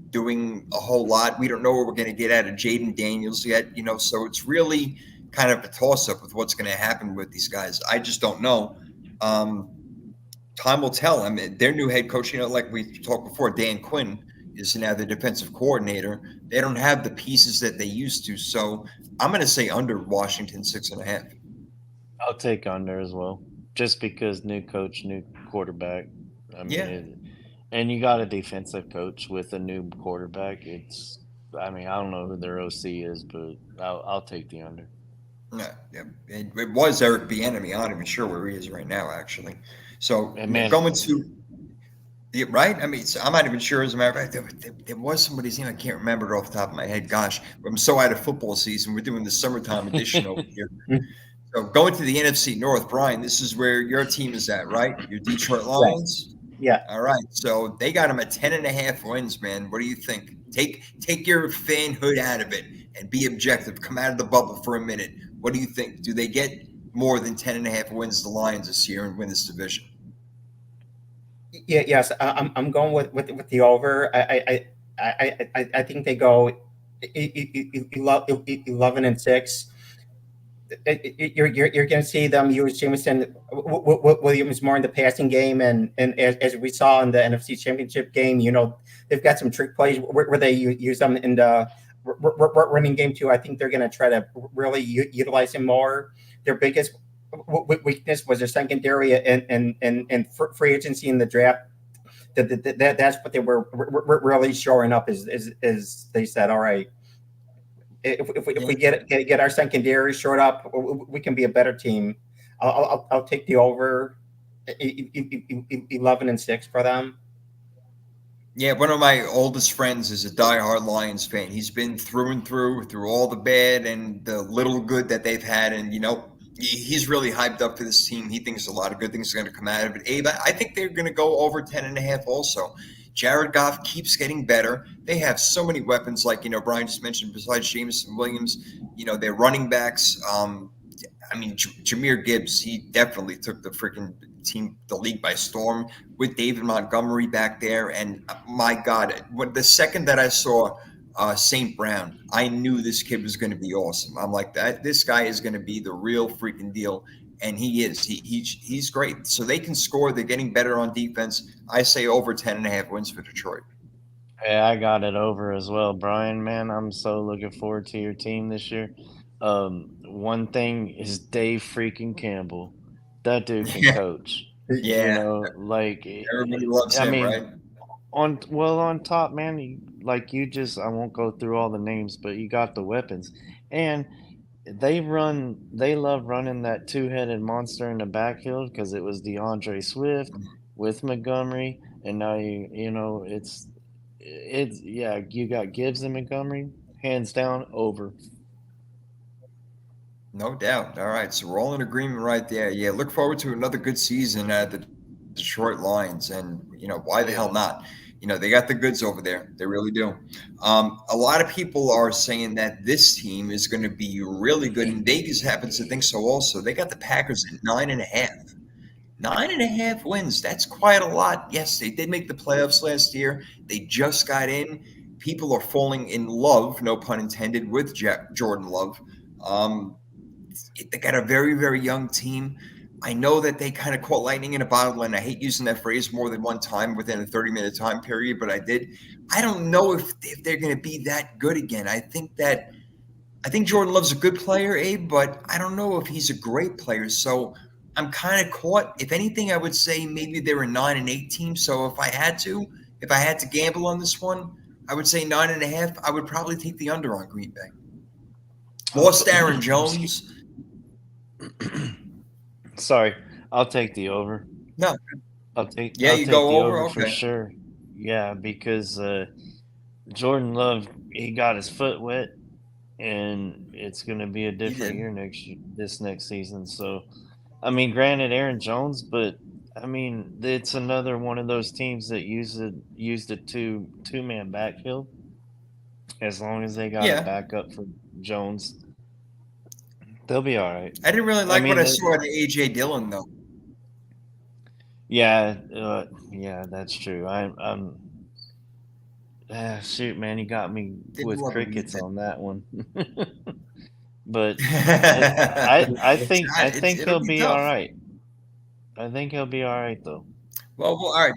doing a whole lot. We don't know what we're going to get out of Jaden Daniels yet, so it's really kind of a toss-up with what's going to happen with these guys. I just don't know. Time will tell. I mean, their new head coach, like we talked before, Dan Quinn, is now the defensive coordinator. They don't have the pieces that they used to. So I'm going to say under Washington 6.5. I'll take under as well, just because new coach, new quarterback. I mean, and you got a defensive coach with a new quarterback. I don't know who their OC is, but I'll take the under. Yeah. It was Eric Bieniemy. I'm not even sure where he is right now, actually. So going to. Yeah, right? I mean, I'm not even sure. As a matter of fact, there was somebody's name. I can't remember it off the top of my head. Gosh, I'm so out of football season. We're doing the summertime edition over here. So going to the NFC North, Brian, this is where your team is at, right? Your Detroit Lions? Yeah. All right. So they got them at 10.5 wins, man. What do you think? Take your fanhood out of it and be objective. Come out of the bubble for a minute. What do you think? Do they get more than 10.5 wins, the Lions, this year and win this division? Yeah, yes, I'm going with the over. I think they go 11-6. You're going to see them use Jameson Williams more in the passing game, and as we saw in the NFC Championship game, they've got some trick plays where they use them in the running game too. I think they're going to try to really utilize him more. Their biggest weakness was their secondary and free agency in the draft. That's what they were really shoring up. Is they said, all right, if we get our secondary shored up, we can be a better team. I'll take the over 11-6 for them. Yeah, one of my oldest friends is a diehard Lions fan. He's been through and through all the bad and the little good that they've had, and he's really hyped up for this team. He thinks a lot of good things are going to come out of it. Abe, I think they're going to go over 10.5 also. Jared Goff keeps getting better. They have so many weapons, like, Brian just mentioned, besides Jameson Williams, their running backs. Jahmyr Gibbs, he definitely took the freaking team, the league by storm with David Montgomery back there. And my God, the second that I saw St. Brown, I knew this kid was going to be awesome. I'm like, this guy is going to be the real freaking deal. And he is. He's great. So they can score. They're getting better on defense. I say over 10.5 wins for Detroit. Hey, I got it over as well, Brian. Man, I'm so looking forward to your team this year. One thing is Dave freaking Campbell. That dude can coach. Yeah. Everybody loves him, right? On top, man, I won't go through all the names, but you got the weapons. And they love running that two-headed monster in the backfield because it was DeAndre Swift with Montgomery, and now you got Gibbs and Montgomery, hands down over. No doubt. All right, so we're all in agreement right there. Yeah, look forward to another good season at the Detroit Lions, and why the hell not? They got the goods over there. They really do. A lot of people are saying that this team is going to be really good, and Vegas happens to think so also. They got the Packers at 9.5. 9.5 wins. That's quite a lot. Yes, they did make the playoffs last year. They just got in. People are falling in love, no pun intended, with Jordan Love. They got a very, very young team. I know that they kind of caught lightning in a bottle, and I hate using that phrase more than one time within a 30-minute time period, but I did. I don't know if they're going to be that good again. I think Jordan Love's a good player, Abe, but I don't know if he's a great player. So I'm kind of caught. If anything, I would say maybe they're a 9-8 team. So if I had to gamble on this one, I would say 9.5. I would probably take the under on Green Bay. Lost Aaron Jones. Sorry, I'll take the over. No. I'll take Yeah, I'll you take go the over? over for Okay. sure. Yeah, because Jordan Love, he got his foot wet, and it's going to be a different did. year this next season. So, I mean, granted, Aaron Jones, but I mean, it's another one of those teams that used a two-man backfield. As long as they got a Yeah. backup for Jones, they'll be all right. I didn't really like what I they- saw out of A.J. Dillon, though. Yeah, that's true. Shoot, man, you got me Didn't with love him crickets either. on that one. But I think It'll he'll be be all tough. right. I think he'll be all right though. Well, all right.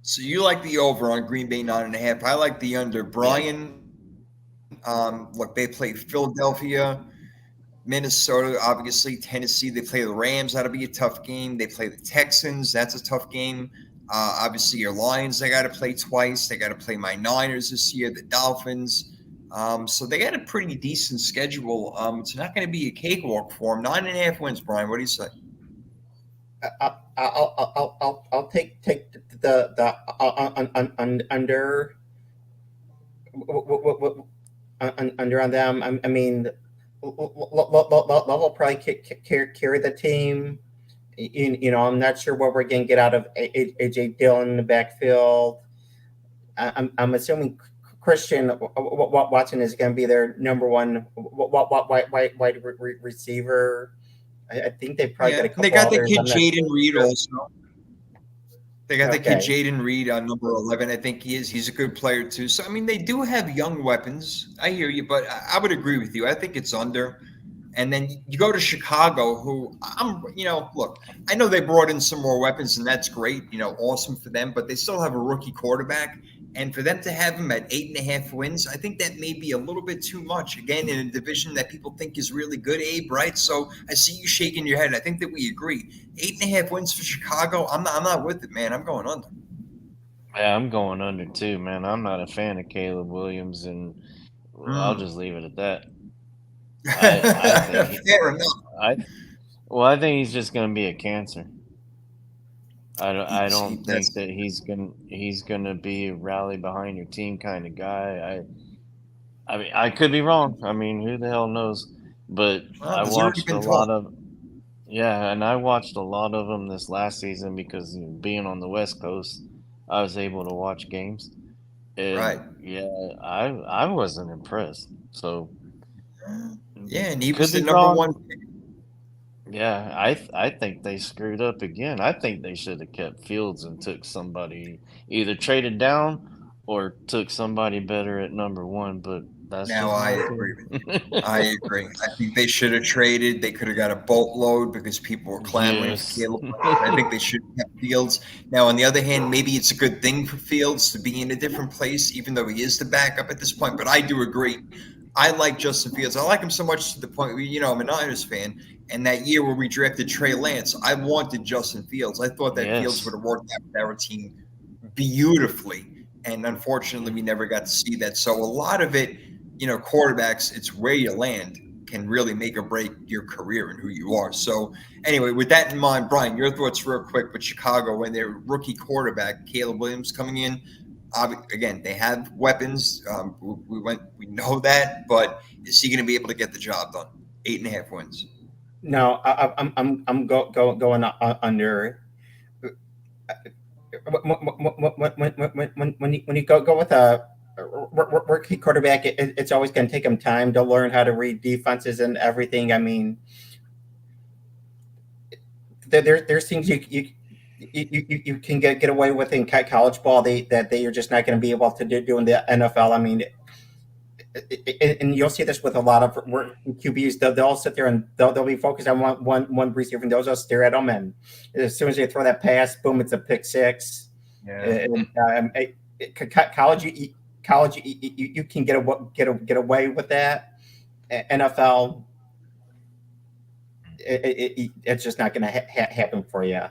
So you like the over on Green Bay 9.5. I like the under. Brian, look, they play Philadelphia, Minnesota, obviously Tennessee. They play the Rams. That'll be a tough game. They play the Texans. That's a tough game. Obviously, your Lions, they got to play twice. They got to play my Niners this year, the Dolphins. So they got a pretty decent schedule. It's not going to be a cakewalk for them. 9.5 wins, Brian. What do you say? I'll take the under on them. I mean, Love will probably carry the team. I'm not sure what we're going to get out of AJ Dillon in the backfield. I'm assuming Christian Watson is going to be their number one wide receiver. I think they probably got a couple. They got the others. kid I'm not Jaden Reed sure. also. They got the kid Okay. Jaden Reed on number 11. I think he is. He's a good player too. So I mean, they do have young weapons. I hear you, but I would agree with you. I think it's under. And then you go to Chicago, who look, I know they brought in some more weapons, and that's great. Awesome for them. But they still have a rookie quarterback, and for them to have him at 8.5 wins, I think that may be a little bit too much. Again, in a division that people think is really good, Abe, right? So I see you shaking your head. I think that we agree. 8.5 wins for Chicago. I'm not with it, man. I'm going under. Yeah, I'm going under too, man. I'm not a fan of Caleb Williams, and I'll just leave it at that. I think Fair enough. I think he's just going to be a cancer. I don't think That's- that he's gonna be a rally behind your team kind of guy. I mean, I could be wrong. I mean, who the hell knows? But Well, I there's already watched been a lot of, yeah, and I watched a lot of them this last season because being on the West Coast, I was able to watch games. And Right. Yeah, I wasn't impressed. So Yeah, and he could was the be number wrong. one. Yeah, I think they screwed up again. I think they should have kept Fields and took somebody, either traded down or took somebody better at number one. But that's Now just my I agree with you. I agree. I think they should have traded. They could have got a boatload because people were clamoring Yes. for Caleb. I think they should have kept Fields. Now, on the other hand, maybe it's a good thing for Fields to be in a different place, even though he is the backup at this point. But I do agree. I like Justin Fields. I like him so much to the point where, I'm a Niners fan. And that year where we drafted Trey Lance, I wanted Justin Fields. I thought that Yes. Fields would have worked out with our team beautifully. And unfortunately, we never got to see that. So a lot of it, quarterbacks, it's where you land can really make or break your career and who you are. So anyway, with that in mind, Brian, your thoughts real quick with Chicago when their rookie quarterback, Caleb Williams, coming in. Again, they have weapons. We know that, but is he going to be able to get the job done? 8.5 wins. No, I'm going under. When you go with a rookie quarterback, it's always going to take him time to learn how to read defenses and everything. I mean, there's things you can get away with in college ball that you're just not going to be able to do in the NFL. I mean, and you'll see this with a lot of QBs. They'll sit there and they'll be focused on one receiver, and they'll just stare at them. And as soon as they throw that pass, boom, it's a pick six. Yeah. And, college, you can get away with that. NFL, it's just not going to happen for you.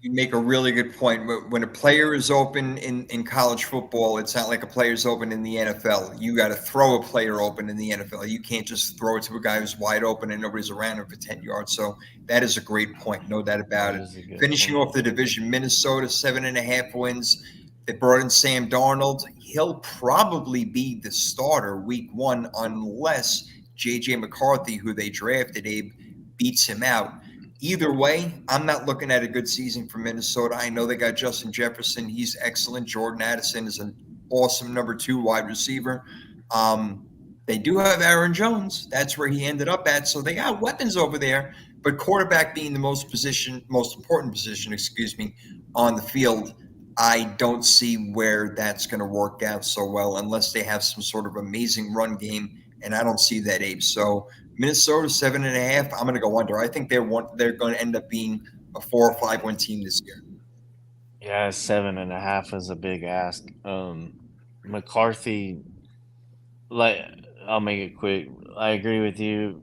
You make a really good point. When a player is open in college football, it's not like a player's open in the NFL. You got to throw a player open in the NFL. You can't just throw it to a guy who's wide open and nobody's around him for 10 yards. So that is a great point. No doubt about it. Finishing off the division, Minnesota, 7.5 wins. They brought in Sam Darnold. He'll probably be the starter week 1 unless J.J. McCarthy, who they drafted, Abe, beats him out. Either way, I'm not looking at a good season for Minnesota. I know they got Justin Jefferson. He's excellent. Jordan Addison is an awesome number 2 wide receiver. They do have Aaron Jones. That's where he ended up at. So they got weapons over there. But quarterback being the most important position, on the field, I don't see where that's going to work out so well unless they have some sort of amazing run game. And I don't see that, Abe. So Minnesota 7.5. I'm going to go under. I think they're going to end up being a 4 or 5 win team this year. Yeah, 7.5 is a big ask. McCarthy, I'll make it quick. I agree with you.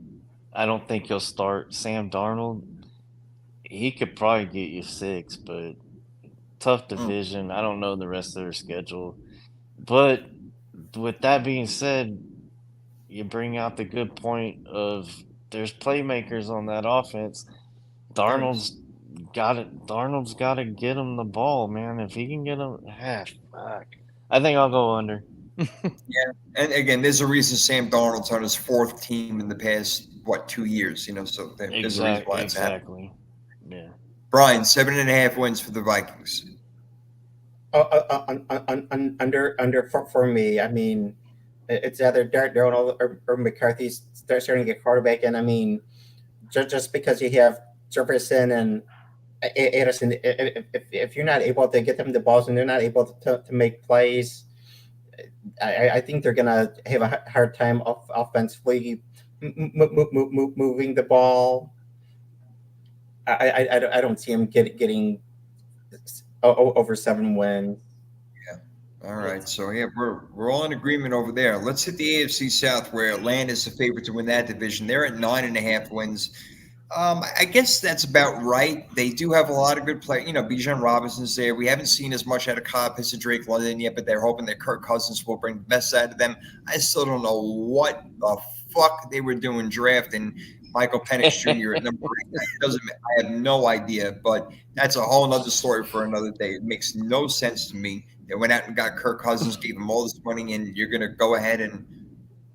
I don't think he'll start. Sam Darnold, he could probably get you 6, but tough division. I don't know the rest of their schedule. But with that being said, you bring out the good point of there's playmakers on that offense. Darnold's got to get him the ball, man. If he can get him, fuck. I think I'll go under. Yeah, and again, there's a reason Sam Darnold's on his 4th team in the past 2 years. So there's a reason why it's happening. Yeah. Brian, 7.5 wins for the Vikings. Under for me. I mean, it's either Darnold or McCarthy starting to get quarterback. And I mean, just because you have Jefferson and Addison, if you're not able to get them the balls and they're not able to make plays, I think they're going to have a hard time offensively moving the ball. I don't see them getting over 7 wins. All right, so yeah, we're all in agreement over there. Let's hit the AFC South, where Atlanta is the favorite to win that division. They're at 9.5 wins. I guess that's about right. They do have a lot of good players. Bijan Robinson's there. We haven't seen as much out of Kyle Pitts and Drake London yet, but they're hoping that Kirk Cousins will bring the best out of them. I still don't know what the fuck they were doing drafting Michael Penix Jr. at number 8. I have no idea, but that's a whole other story for another day. It makes no sense to me. They went out and got Kirk Cousins, gave him all this money, and you're going to go ahead and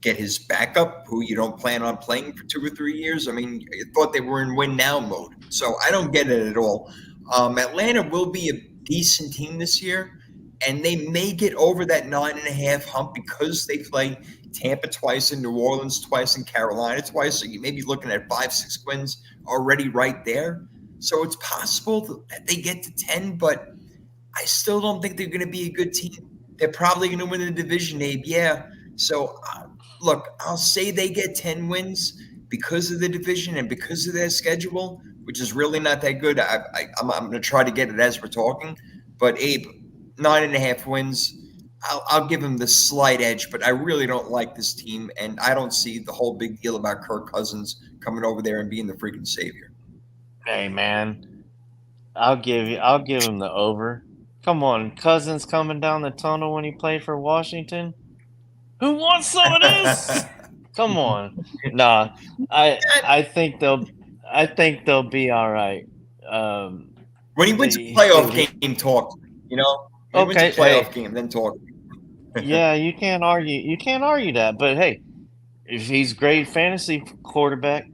get his backup, who you don't plan on playing for 2 or 3 years. I mean, I thought they were in win now mode. So I don't get it at all. Atlanta will be a decent team this year, and they may get over that 9.5 hump because they play Tampa twice and New Orleans twice and Carolina twice. So you may be looking at 5-6 wins already right there. So it's possible that they get to 10, but I still don't think they're going to be a good team. They're probably going to win the division, Abe. Yeah. So, look, I'll say they get 10 wins because of the division and because of their schedule, which is really not that good. I'm going to try to get it as we're talking. But, Abe, 9.5 wins, I'll give them the slight edge, but I really don't like this team, and I don't see the whole big deal about Kirk Cousins coming over there and being the freaking savior. Hey, man, I'll give him the over. Come on, Cousins coming down the tunnel when he played for Washington. Who wants some of this? Come on. Nah, I think they'll be all right. When he wins a playoff game, talk. When he wins a playoff game, then talk. Yeah, you can't argue. You can't argue that. But hey, if he's great fantasy quarterback,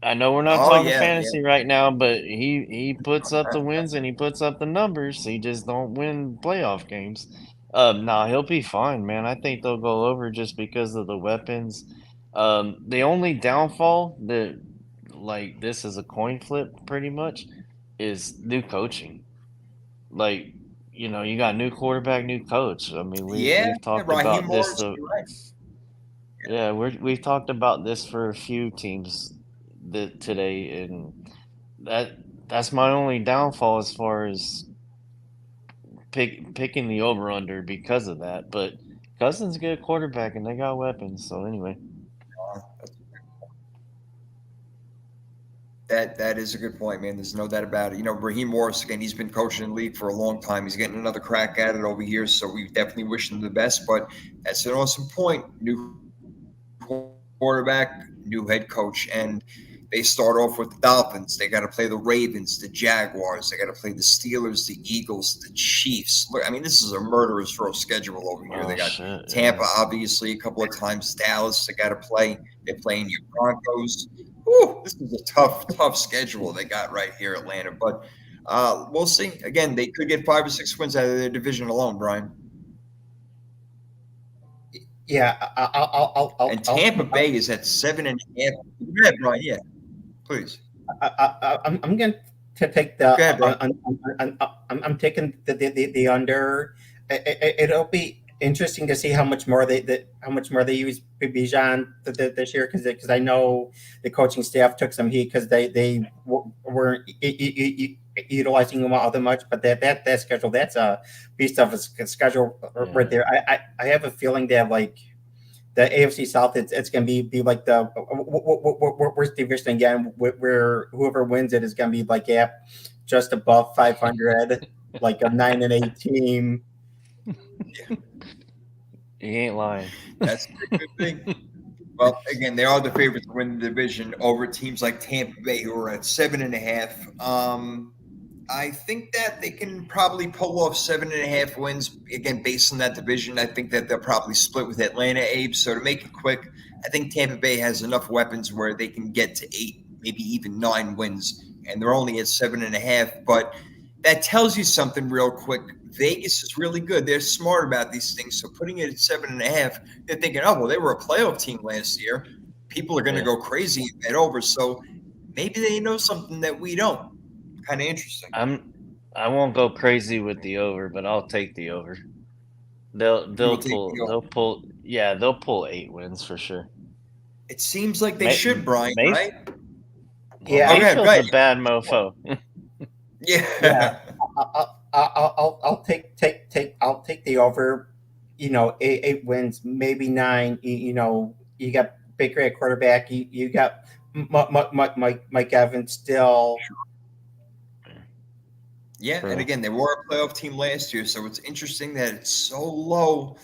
I know we're not talking fantasy right now, but he puts up the wins and he puts up the numbers. He just don't win playoff games. He'll be fine, man. I think they'll go over just because of the weapons. The only downfall that, this is a coin flip pretty much. is new coaching. Like, you got new quarterback, new coach. I mean, Yeah, we've talked Raheem about this. Morris, you're right. Yeah, we've talked about this for a few teams today, and that's my only downfall as far as picking the over under because of that. But Cousins a good quarterback, and they got weapons. So anyway, That is a good point, man. There's no doubt about it. Raheem Morris, again, he's been coaching in the league for a long time. He's getting another crack at it over here, so we definitely wish him the best. But that's an awesome point. New quarterback, new head coach, and they start off with the Dolphins. They got to play the Ravens, the Jaguars. They got to play the Steelers, the Eagles, the Chiefs. Look, I mean, this is a murderous row schedule over here. They got Tampa, obviously, a couple of times. Dallas, they got to play. They play in your Broncos. Ooh, this is a tough schedule they got right here, Atlanta. But we'll see. Again, they could get 5 or 6 wins out of their division alone, Brian. Yeah, and Tampa Bay is at 7.5. Go ahead, Brian. Yeah, please. I'm going to take the. Go ahead, Brian. I'm taking the under. It'll be interesting to see how much more they use Bijan this year, because I know the coaching staff took some heat because they weren't utilizing him all that much. But that schedule, that's a beast of a schedule right there. I have a feeling that like the AFC South, it's going to be like the worst division again, where whoever wins it is going to be like just above 500, like a 9-8 team. He ain't lying. That's a good thing. Well, again, they are the favorites to win the division over teams like Tampa Bay, who are at 7.5. I think that they can probably pull off 7.5 wins. Again, based on that division, I think that they'll probably split with Atlanta, Abe. So to make it quick, I think Tampa Bay has enough weapons where they can get to 8, maybe even 9 wins, and they're only at 7.5. But that tells you something real quick. Vegas is really good. They're smart about these things. So putting it at 7.5, they're thinking, oh, well, they were a playoff team last year. People are going to go crazy and bet over. So maybe they know something that we don't. Kind of interesting. I won't go crazy with the over, but I'll take the over. They'll pull 8 wins for sure. It seems like they should, Brian, right? Yeah, Mayfield's a bad mofo. Yeah. I'll take the over. 8 wins, maybe 9. You got Baker at quarterback. You got Mike Evans still. Yeah, and again, they were a playoff team last year, so it's interesting that it's so low.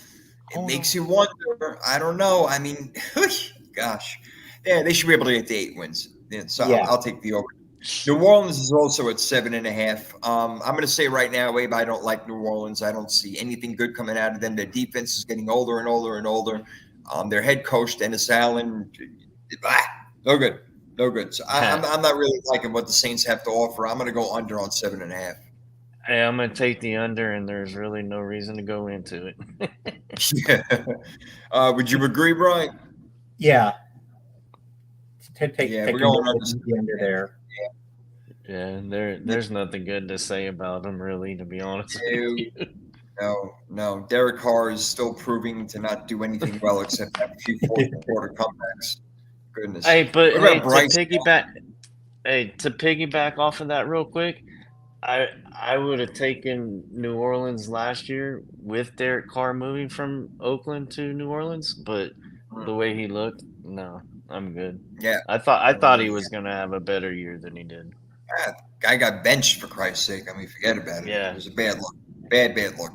It makes you wonder. I don't know. I mean, gosh, yeah, they should be able to get to 8 wins. Yeah, so I'll take the over. New Orleans is also at 7.5. I'm going to say right now, Abe, I don't like New Orleans. I don't see anything good coming out of them. Their defense is getting older and older and older. Their head coach, Dennis Allen, no good. No good. So I'm not really liking what the Saints have to offer. I'm going to go under on 7.5. Hey, I'm going to take the under, and there's really no reason to go into it. Yeah. Would you agree, Brian? Yeah. We're going under there. Yeah, there's nothing good to say about them, really, to be honest with you. No. Derek Carr is still proving to not do anything well except have a few fourth-quarter comebacks. Goodness. Hey, but to piggyback off of that real quick, I would have taken New Orleans last year with Derek Carr moving from Oakland to New Orleans, but the way he looked, no, I'm good. Yeah, I thought he was gonna have a better year than he did. Guy got benched for Christ's sake. I mean, forget about it. Yeah. It was a bad look. Bad look.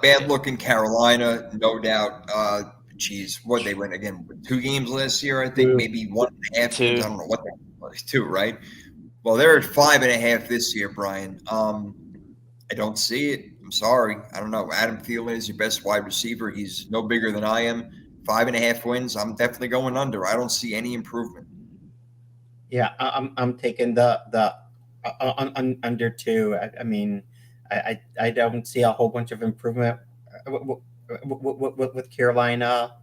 Bad look in Carolina, no doubt. What they went again? 2 games last year, I think, maybe 1.5 games. I don't know what they was. 2, right? Well, they're at 5.5 this year, Brian. I don't see it. I'm sorry. I don't know. Adam Thielen is your best wide receiver. He's no bigger than I am. 5.5 wins. I'm definitely going under. I don't see any improvement. Yeah, I'm taking the under 2. I mean, I don't see a whole bunch of improvement with Carolina.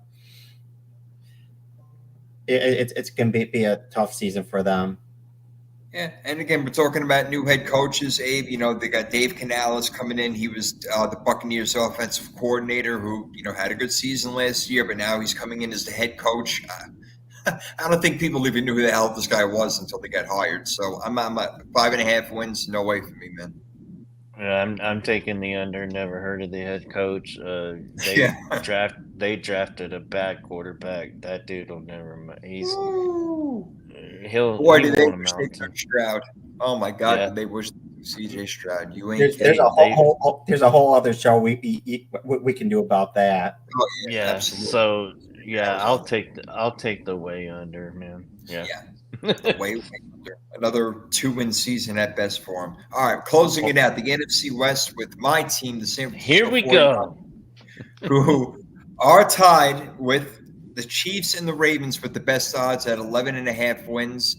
It's going to be a tough season for them. Yeah, and again, we're talking about new head coaches, Abe. They got Dave Canales coming in. He was the Buccaneers offensive coordinator who, had a good season last year, but now he's coming in as the head coach. I don't think people even knew who the hell this guy was until they got hired. So I'm at 5.5 wins. No way for me, man. Yeah, I'm taking the under. Never heard of the head coach. They drafted a bad quarterback. That dude will never. Boy, He did they won't wish they amount to. took Stroud. Oh my God, Yeah. did they wish they took CJ Stroud? You ain't There's kidding. there's a whole other show we can do about that. Oh, Yeah. absolutely. So yeah, That was I'll take the way under, man. Yeah. way under. Another 2-win season at best for him. All right, closing it out. The NFC West with my team, the San Francisco Here we 49ers, go. who are tied with the Chiefs and the Ravens with the best odds at 11.5 wins.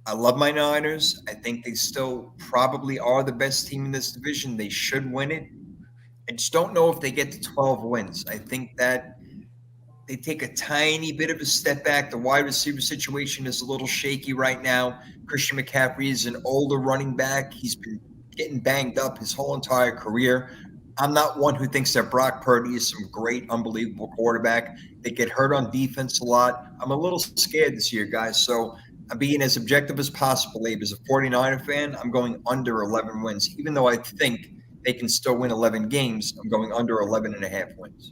I love my Niners. I think they still probably are the best team in this division. They should win it. I just don't know if they get to 12 wins. I think that they take a tiny bit of a step back. The wide receiver situation is a little shaky right now. Christian McCaffrey is an older running back. He's been getting banged up his whole entire career. I'm not one who thinks that Brock Purdy is some great, unbelievable quarterback. They get hurt on defense a lot. I'm a little scared this year, guys. So I'm being as objective as possible, Abe. As a 49er fan, I'm going under 11 wins. Even though I think they can still win 11 games, I'm going under 11.5 wins.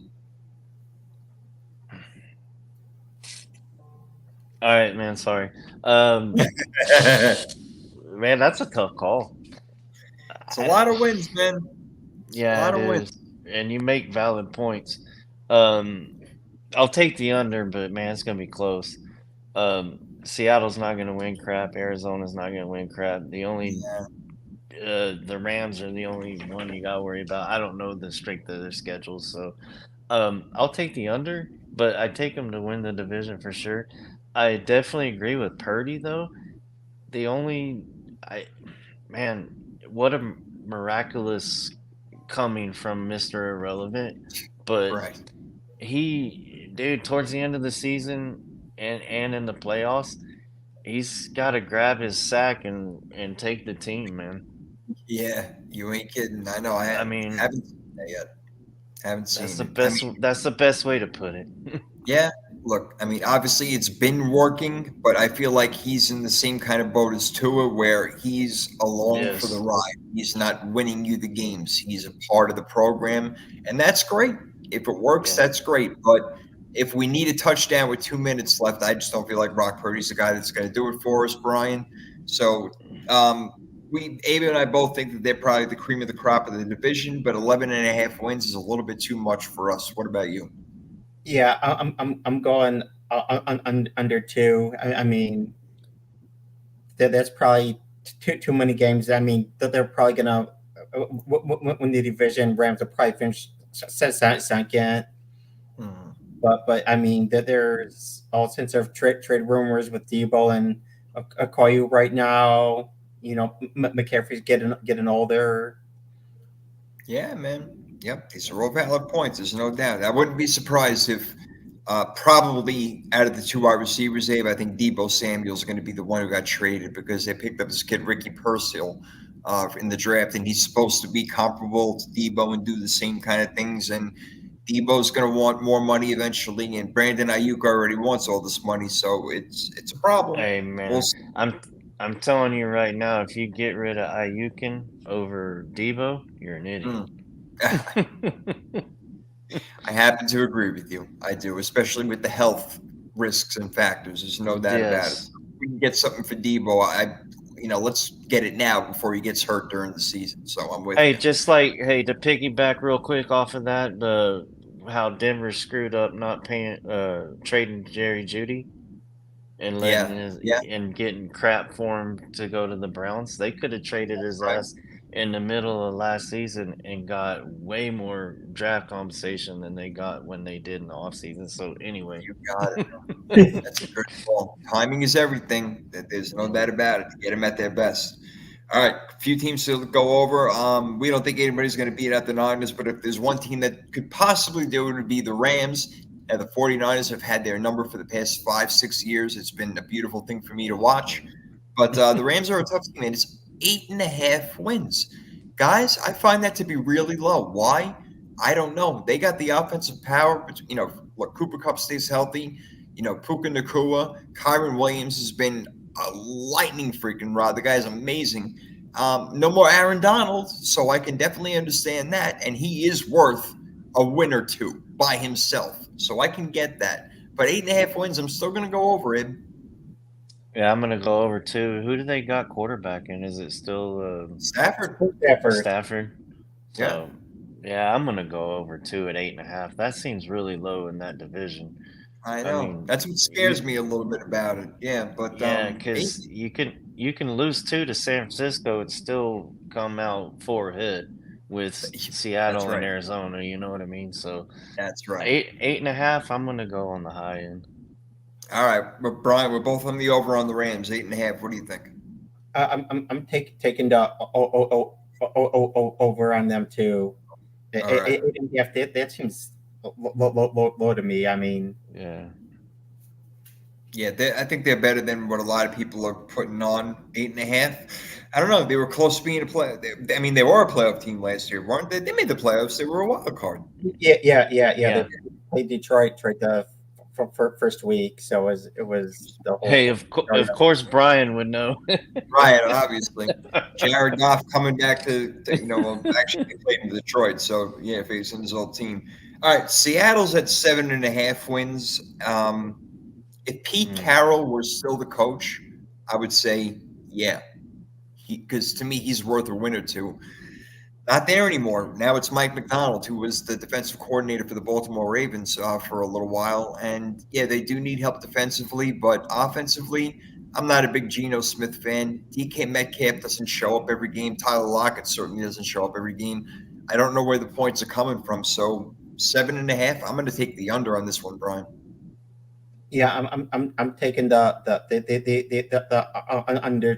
All right, man. Sorry. Man, that's a tough call. It's a lot of wins, man. Yeah, lot it of wins. is. And you make valid points. I'll take the under, but man, it's gonna be close. Seattle's not gonna win crap. Arizona's not gonna win crap. The Rams are the only one you gotta worry about. I don't know the strength of their schedules, so I'll take the under, but I take them to win the division for sure. I definitely agree with Purdy though. What a miraculous coming from Mr. Irrelevant, but Right. towards the end of the season and in the playoffs, he's got to grab his sack and take the team, man. Yeah, you ain't kidding. I know. I haven't seen that yet. Haven't seen That's the it. best. That's the best way to put it. Yeah, look, obviously it's been working, but I feel like he's in the same kind of boat as Tua, where he's along for the Yes. ride. He's not winning you the games. He's a part of the program, and that's great. If it works, Yeah. that's great. But if we need a touchdown with 2 minutes left, I just don't feel like Brock Purdy's the guy that's going to do it for us, Brian. So Abe and I both think that they're probably the cream of the crop of the division, but 11.5 wins is a little bit too much for us. What about you? Yeah, I'm going under 2. I mean, that's probably too many games. I mean, they're probably gonna win the division. Rams will probably finish second. Hmm. But I mean, there's all sorts of trade rumors with Debo and Okoye right now. McCaffrey's getting older. Yeah, man. Yep, these are all valid points. There's no doubt. I wouldn't be surprised if probably out of the 2 wide receivers, Abe, I think Debo Samuel's going to be the one who got traded because they picked up this kid Ricky Purcell in the draft, and he's supposed to be comparable to Debo and do the same kind of things. And Debo's going to want more money eventually, and Brandon Ayuk already wants all this money, so it's a problem. Hey man, We'll see. I'm telling you right now, if you get rid of Ayukin over Debo, you're an idiot. I happen to agree with you. I do, especially with the health risks and factors. There's no doubt about it. Yes. If we can get something for Debo, let's get it now before he gets hurt during the season. So I'm with Hey, you. to piggyback real quick off of that, how Denver screwed up not paying, trading Jerry Jeudy and and getting crap for him to go to the Browns. They could have traded his ass in the middle of last season and got way more draft compensation than they got when they did in the offseason. So anyway, You got it. That's a good call. Timing is everything. There's no doubt about it. To get them at their best. All right, a few teams to go over. We don't think anybody's going to beat out the Niners, but if there's one team that could possibly do it, would be the Rams. And the 49ers have had their number for the past 5-6 years. It's been a beautiful thing for me to watch. But the Rams are a tough team, and it's 8.5 wins. Guys, I find that to be really low. Why? I don't know. They got the offensive power. But, look, Cooper Kupp stays healthy. Puka Nacua, Kyron Williams has been a lightning freaking rod. The guy's amazing. No more Aaron Donald, so I can definitely understand that. And he is worth a win or two by himself, so I can get that. But 8.5 wins, I'm still going to go over it. Yeah, I'm gonna go over too. Who do they got quarterback in? Is it still Stafford. Stafford? So, yeah, I'm gonna go over 2 at 8.5. That seems really low in that division. I know. mean, That's what scares me a little bit about it. Yeah, but Yeah, because you can lose 2 to San Francisco and still come out 4 hit with Seattle right. and Arizona. You know what I mean? So that's right. 8.5. I'm gonna go on the high end. All right, but Brian, we're both on the over on the Rams, 8.5. What do you think? I'm taking the over on them too. All right. 8.5. That seems low to me. I mean, Yeah. I think they're better than what a lot of people are putting on. 8.5. I don't know. They were close to being a play. I mean, they were a playoff team last year, weren't they? They made the playoffs. They were a wild card. Yeah. They played Detroit the first week, so it was the whole. Hey, of course, Brian would know. Brian, obviously. Jared Goff coming back to actually played in Detroit, so yeah, facing his old team. All right, Seattle's at 7.5 wins. If Pete Carroll were still the coach, I would say yeah, because to me he's worth a win or two. Not there anymore. Now it's Mike McDonald, who was the defensive coordinator for the Baltimore Ravens for a little while. And yeah, they do need help defensively, but offensively, I'm not a big Geno Smith fan. DK Metcalf doesn't show up every game. Tyler Lockett certainly doesn't show up every game. I don't know where the points are coming from. So 7.5. I'm going to take the under on this one, Brian. Yeah, I'm taking the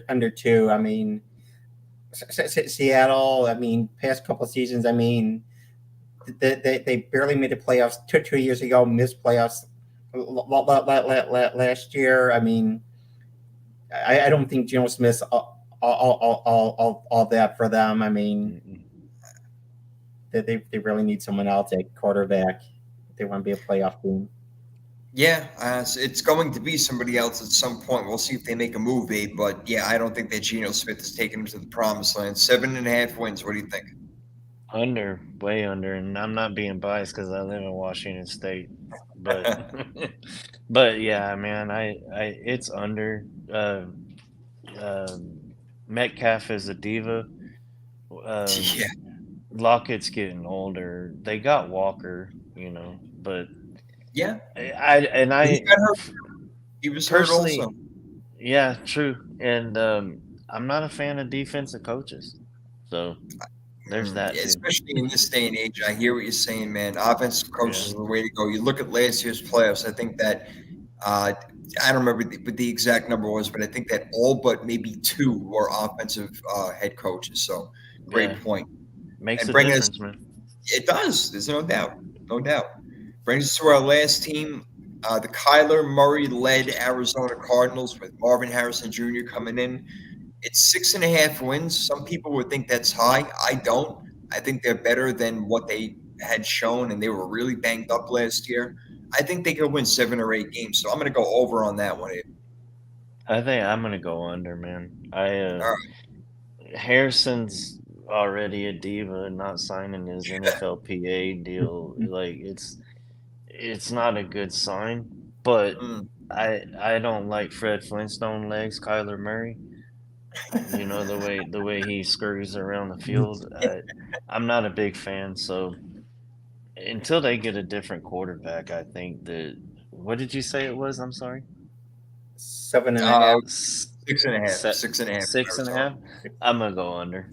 under 2. I mean, Seattle. I mean, past couple of seasons. I mean, they barely made the playoffs 2 years ago. Missed playoffs last year. I mean, I don't think Geno Smith's all that for them. I mean, they really need someone else at quarterback if they want to be a playoff team. Yeah, it's going to be somebody else at some point. We'll see if they make a move, Abe. But yeah, I don't think that Geno Smith is taking them to the promised land. 7.5 wins. What do you think? Under, way under, and I'm not being biased because I live in Washington State, but but yeah, man, I it's under. Metcalf is a diva. Yeah. Lockett's getting older. They got Walker, but yeah, he was hurt also. Yeah, true. And I'm not a fan of defensive coaches, so there's that. Especially in this day and age, I hear what you're saying, man. Offensive coaches are the way to go. You look at last year's playoffs. I think that I don't remember what the exact number was, but I think that all but maybe 2 were offensive head coaches. So great point. Makes a difference, man. It does. There's no doubt. No doubt. Brings us to our last team, the Kyler Murray-led Arizona Cardinals with Marvin Harrison Jr. coming in. It's 6.5 wins. Some people would think that's high. I don't. I think they're better than what they had shown, and they were really banged up last year. I think they could win 7 or 8 games, so I'm going to go over on that one. I think I'm going to go under, man. Right. Harrison's already a diva, not signing his NFLPA deal. Like it's not a good sign. But I don't like Fred Flintstone legs, Kyler Murray. The way he scurries around the field. I'm not a big fan. So until they get a different quarterback, I think that. What did you say it was? I'm sorry. 7.5. 6.5. 6.5. I'm gonna go under.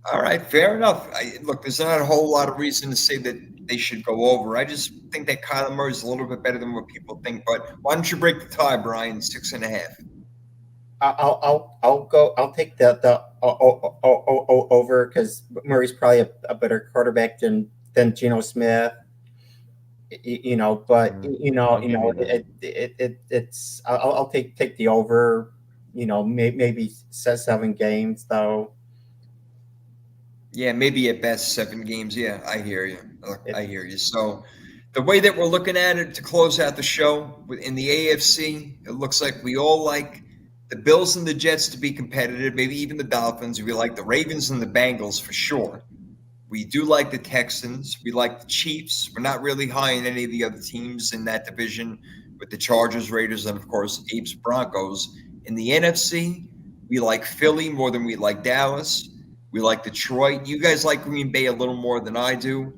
All right, fair enough. Look, there's not a whole lot of reason to say that they should go over. I just think that Kyler Murray is a little bit better than what people think. But why don't you break the tie, Brian? 6.5. I'll go. I'll take the over because Murray's probably a better quarterback than Geno Smith. But it's I'll take the over. maybe 7 games though. Yeah, maybe at best 7 games. Yeah, I hear you. I hear you. So the way that we're looking at it to close out the show in the AFC, it looks like we all like the Bills and the Jets to be competitive, maybe even the Dolphins. We like the Ravens and the Bengals for sure. We do like the Texans. We like the Chiefs. We're not really high in any of the other teams in that division with the Chargers, Raiders, and of course, Apes, Broncos. In the NFC, we like Philly more than we like Dallas. We like Detroit. You guys like Green Bay a little more than I do.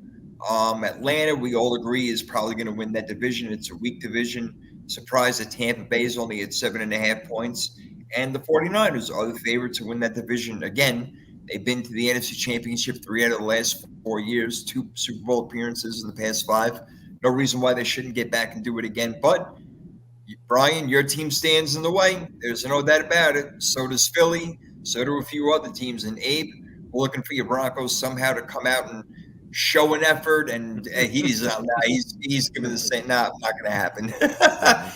Atlanta, we all agree, is probably going to win that division. It's a weak division. Surprised that Tampa Bay is only at 7.5 points. And the 49ers are the favorite to win that division. Again, they've been to the NFC Championship 3 out of the last 4 years, 2 Super Bowl appearances in the past 5. No reason why they shouldn't get back and do it again. But, Brian, your team stands in the way. There's no doubt about it. So does Philly. So do a few other teams. And Abe, we're looking for your Broncos somehow to come out and show an effort. And he's giving the same. Nah, not going to happen.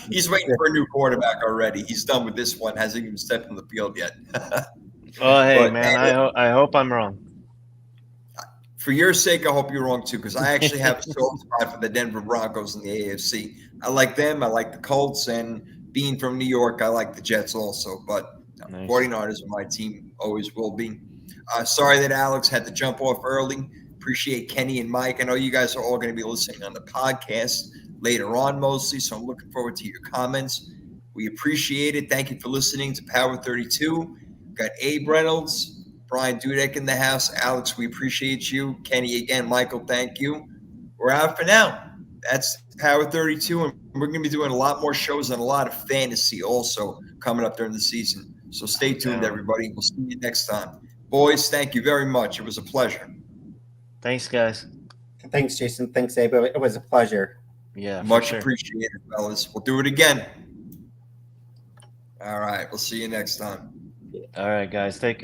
He's waiting for a new quarterback already. He's done with this one. Hasn't even stepped on the field yet. Oh, hey, But, man, I hope I'm wrong. For your sake, I hope you're wrong too, because I actually have a soft spot for the Denver Broncos in the AFC. I like them. I like the Colts, and being from New York, I like the Jets also. But Nice. 49ers are my team, always will be. Sorry that Alex had to jump off early. Appreciate Kenny and Mike. I know you guys are all going to be listening on the podcast later on mostly, so I'm looking forward to your comments. We appreciate it. Thank you for listening to Power 32. Got Abe Reynolds, Brian Dudek in the house. Alex, we appreciate you. Kenny again. Michael, thank you. We're out for now. That's Power 32, and we're going to be doing a lot more shows and a lot of fantasy also coming up during the season. So stay tuned, everybody. We'll see you next time. Boys, thank you very much. It was a pleasure. Thanks, guys. Thanks, Jason. Thanks, Abe. It was a pleasure. Yeah, for Much sure. appreciated, fellas. We'll do it again. All right. We'll see you next time. All right, guys. Take care.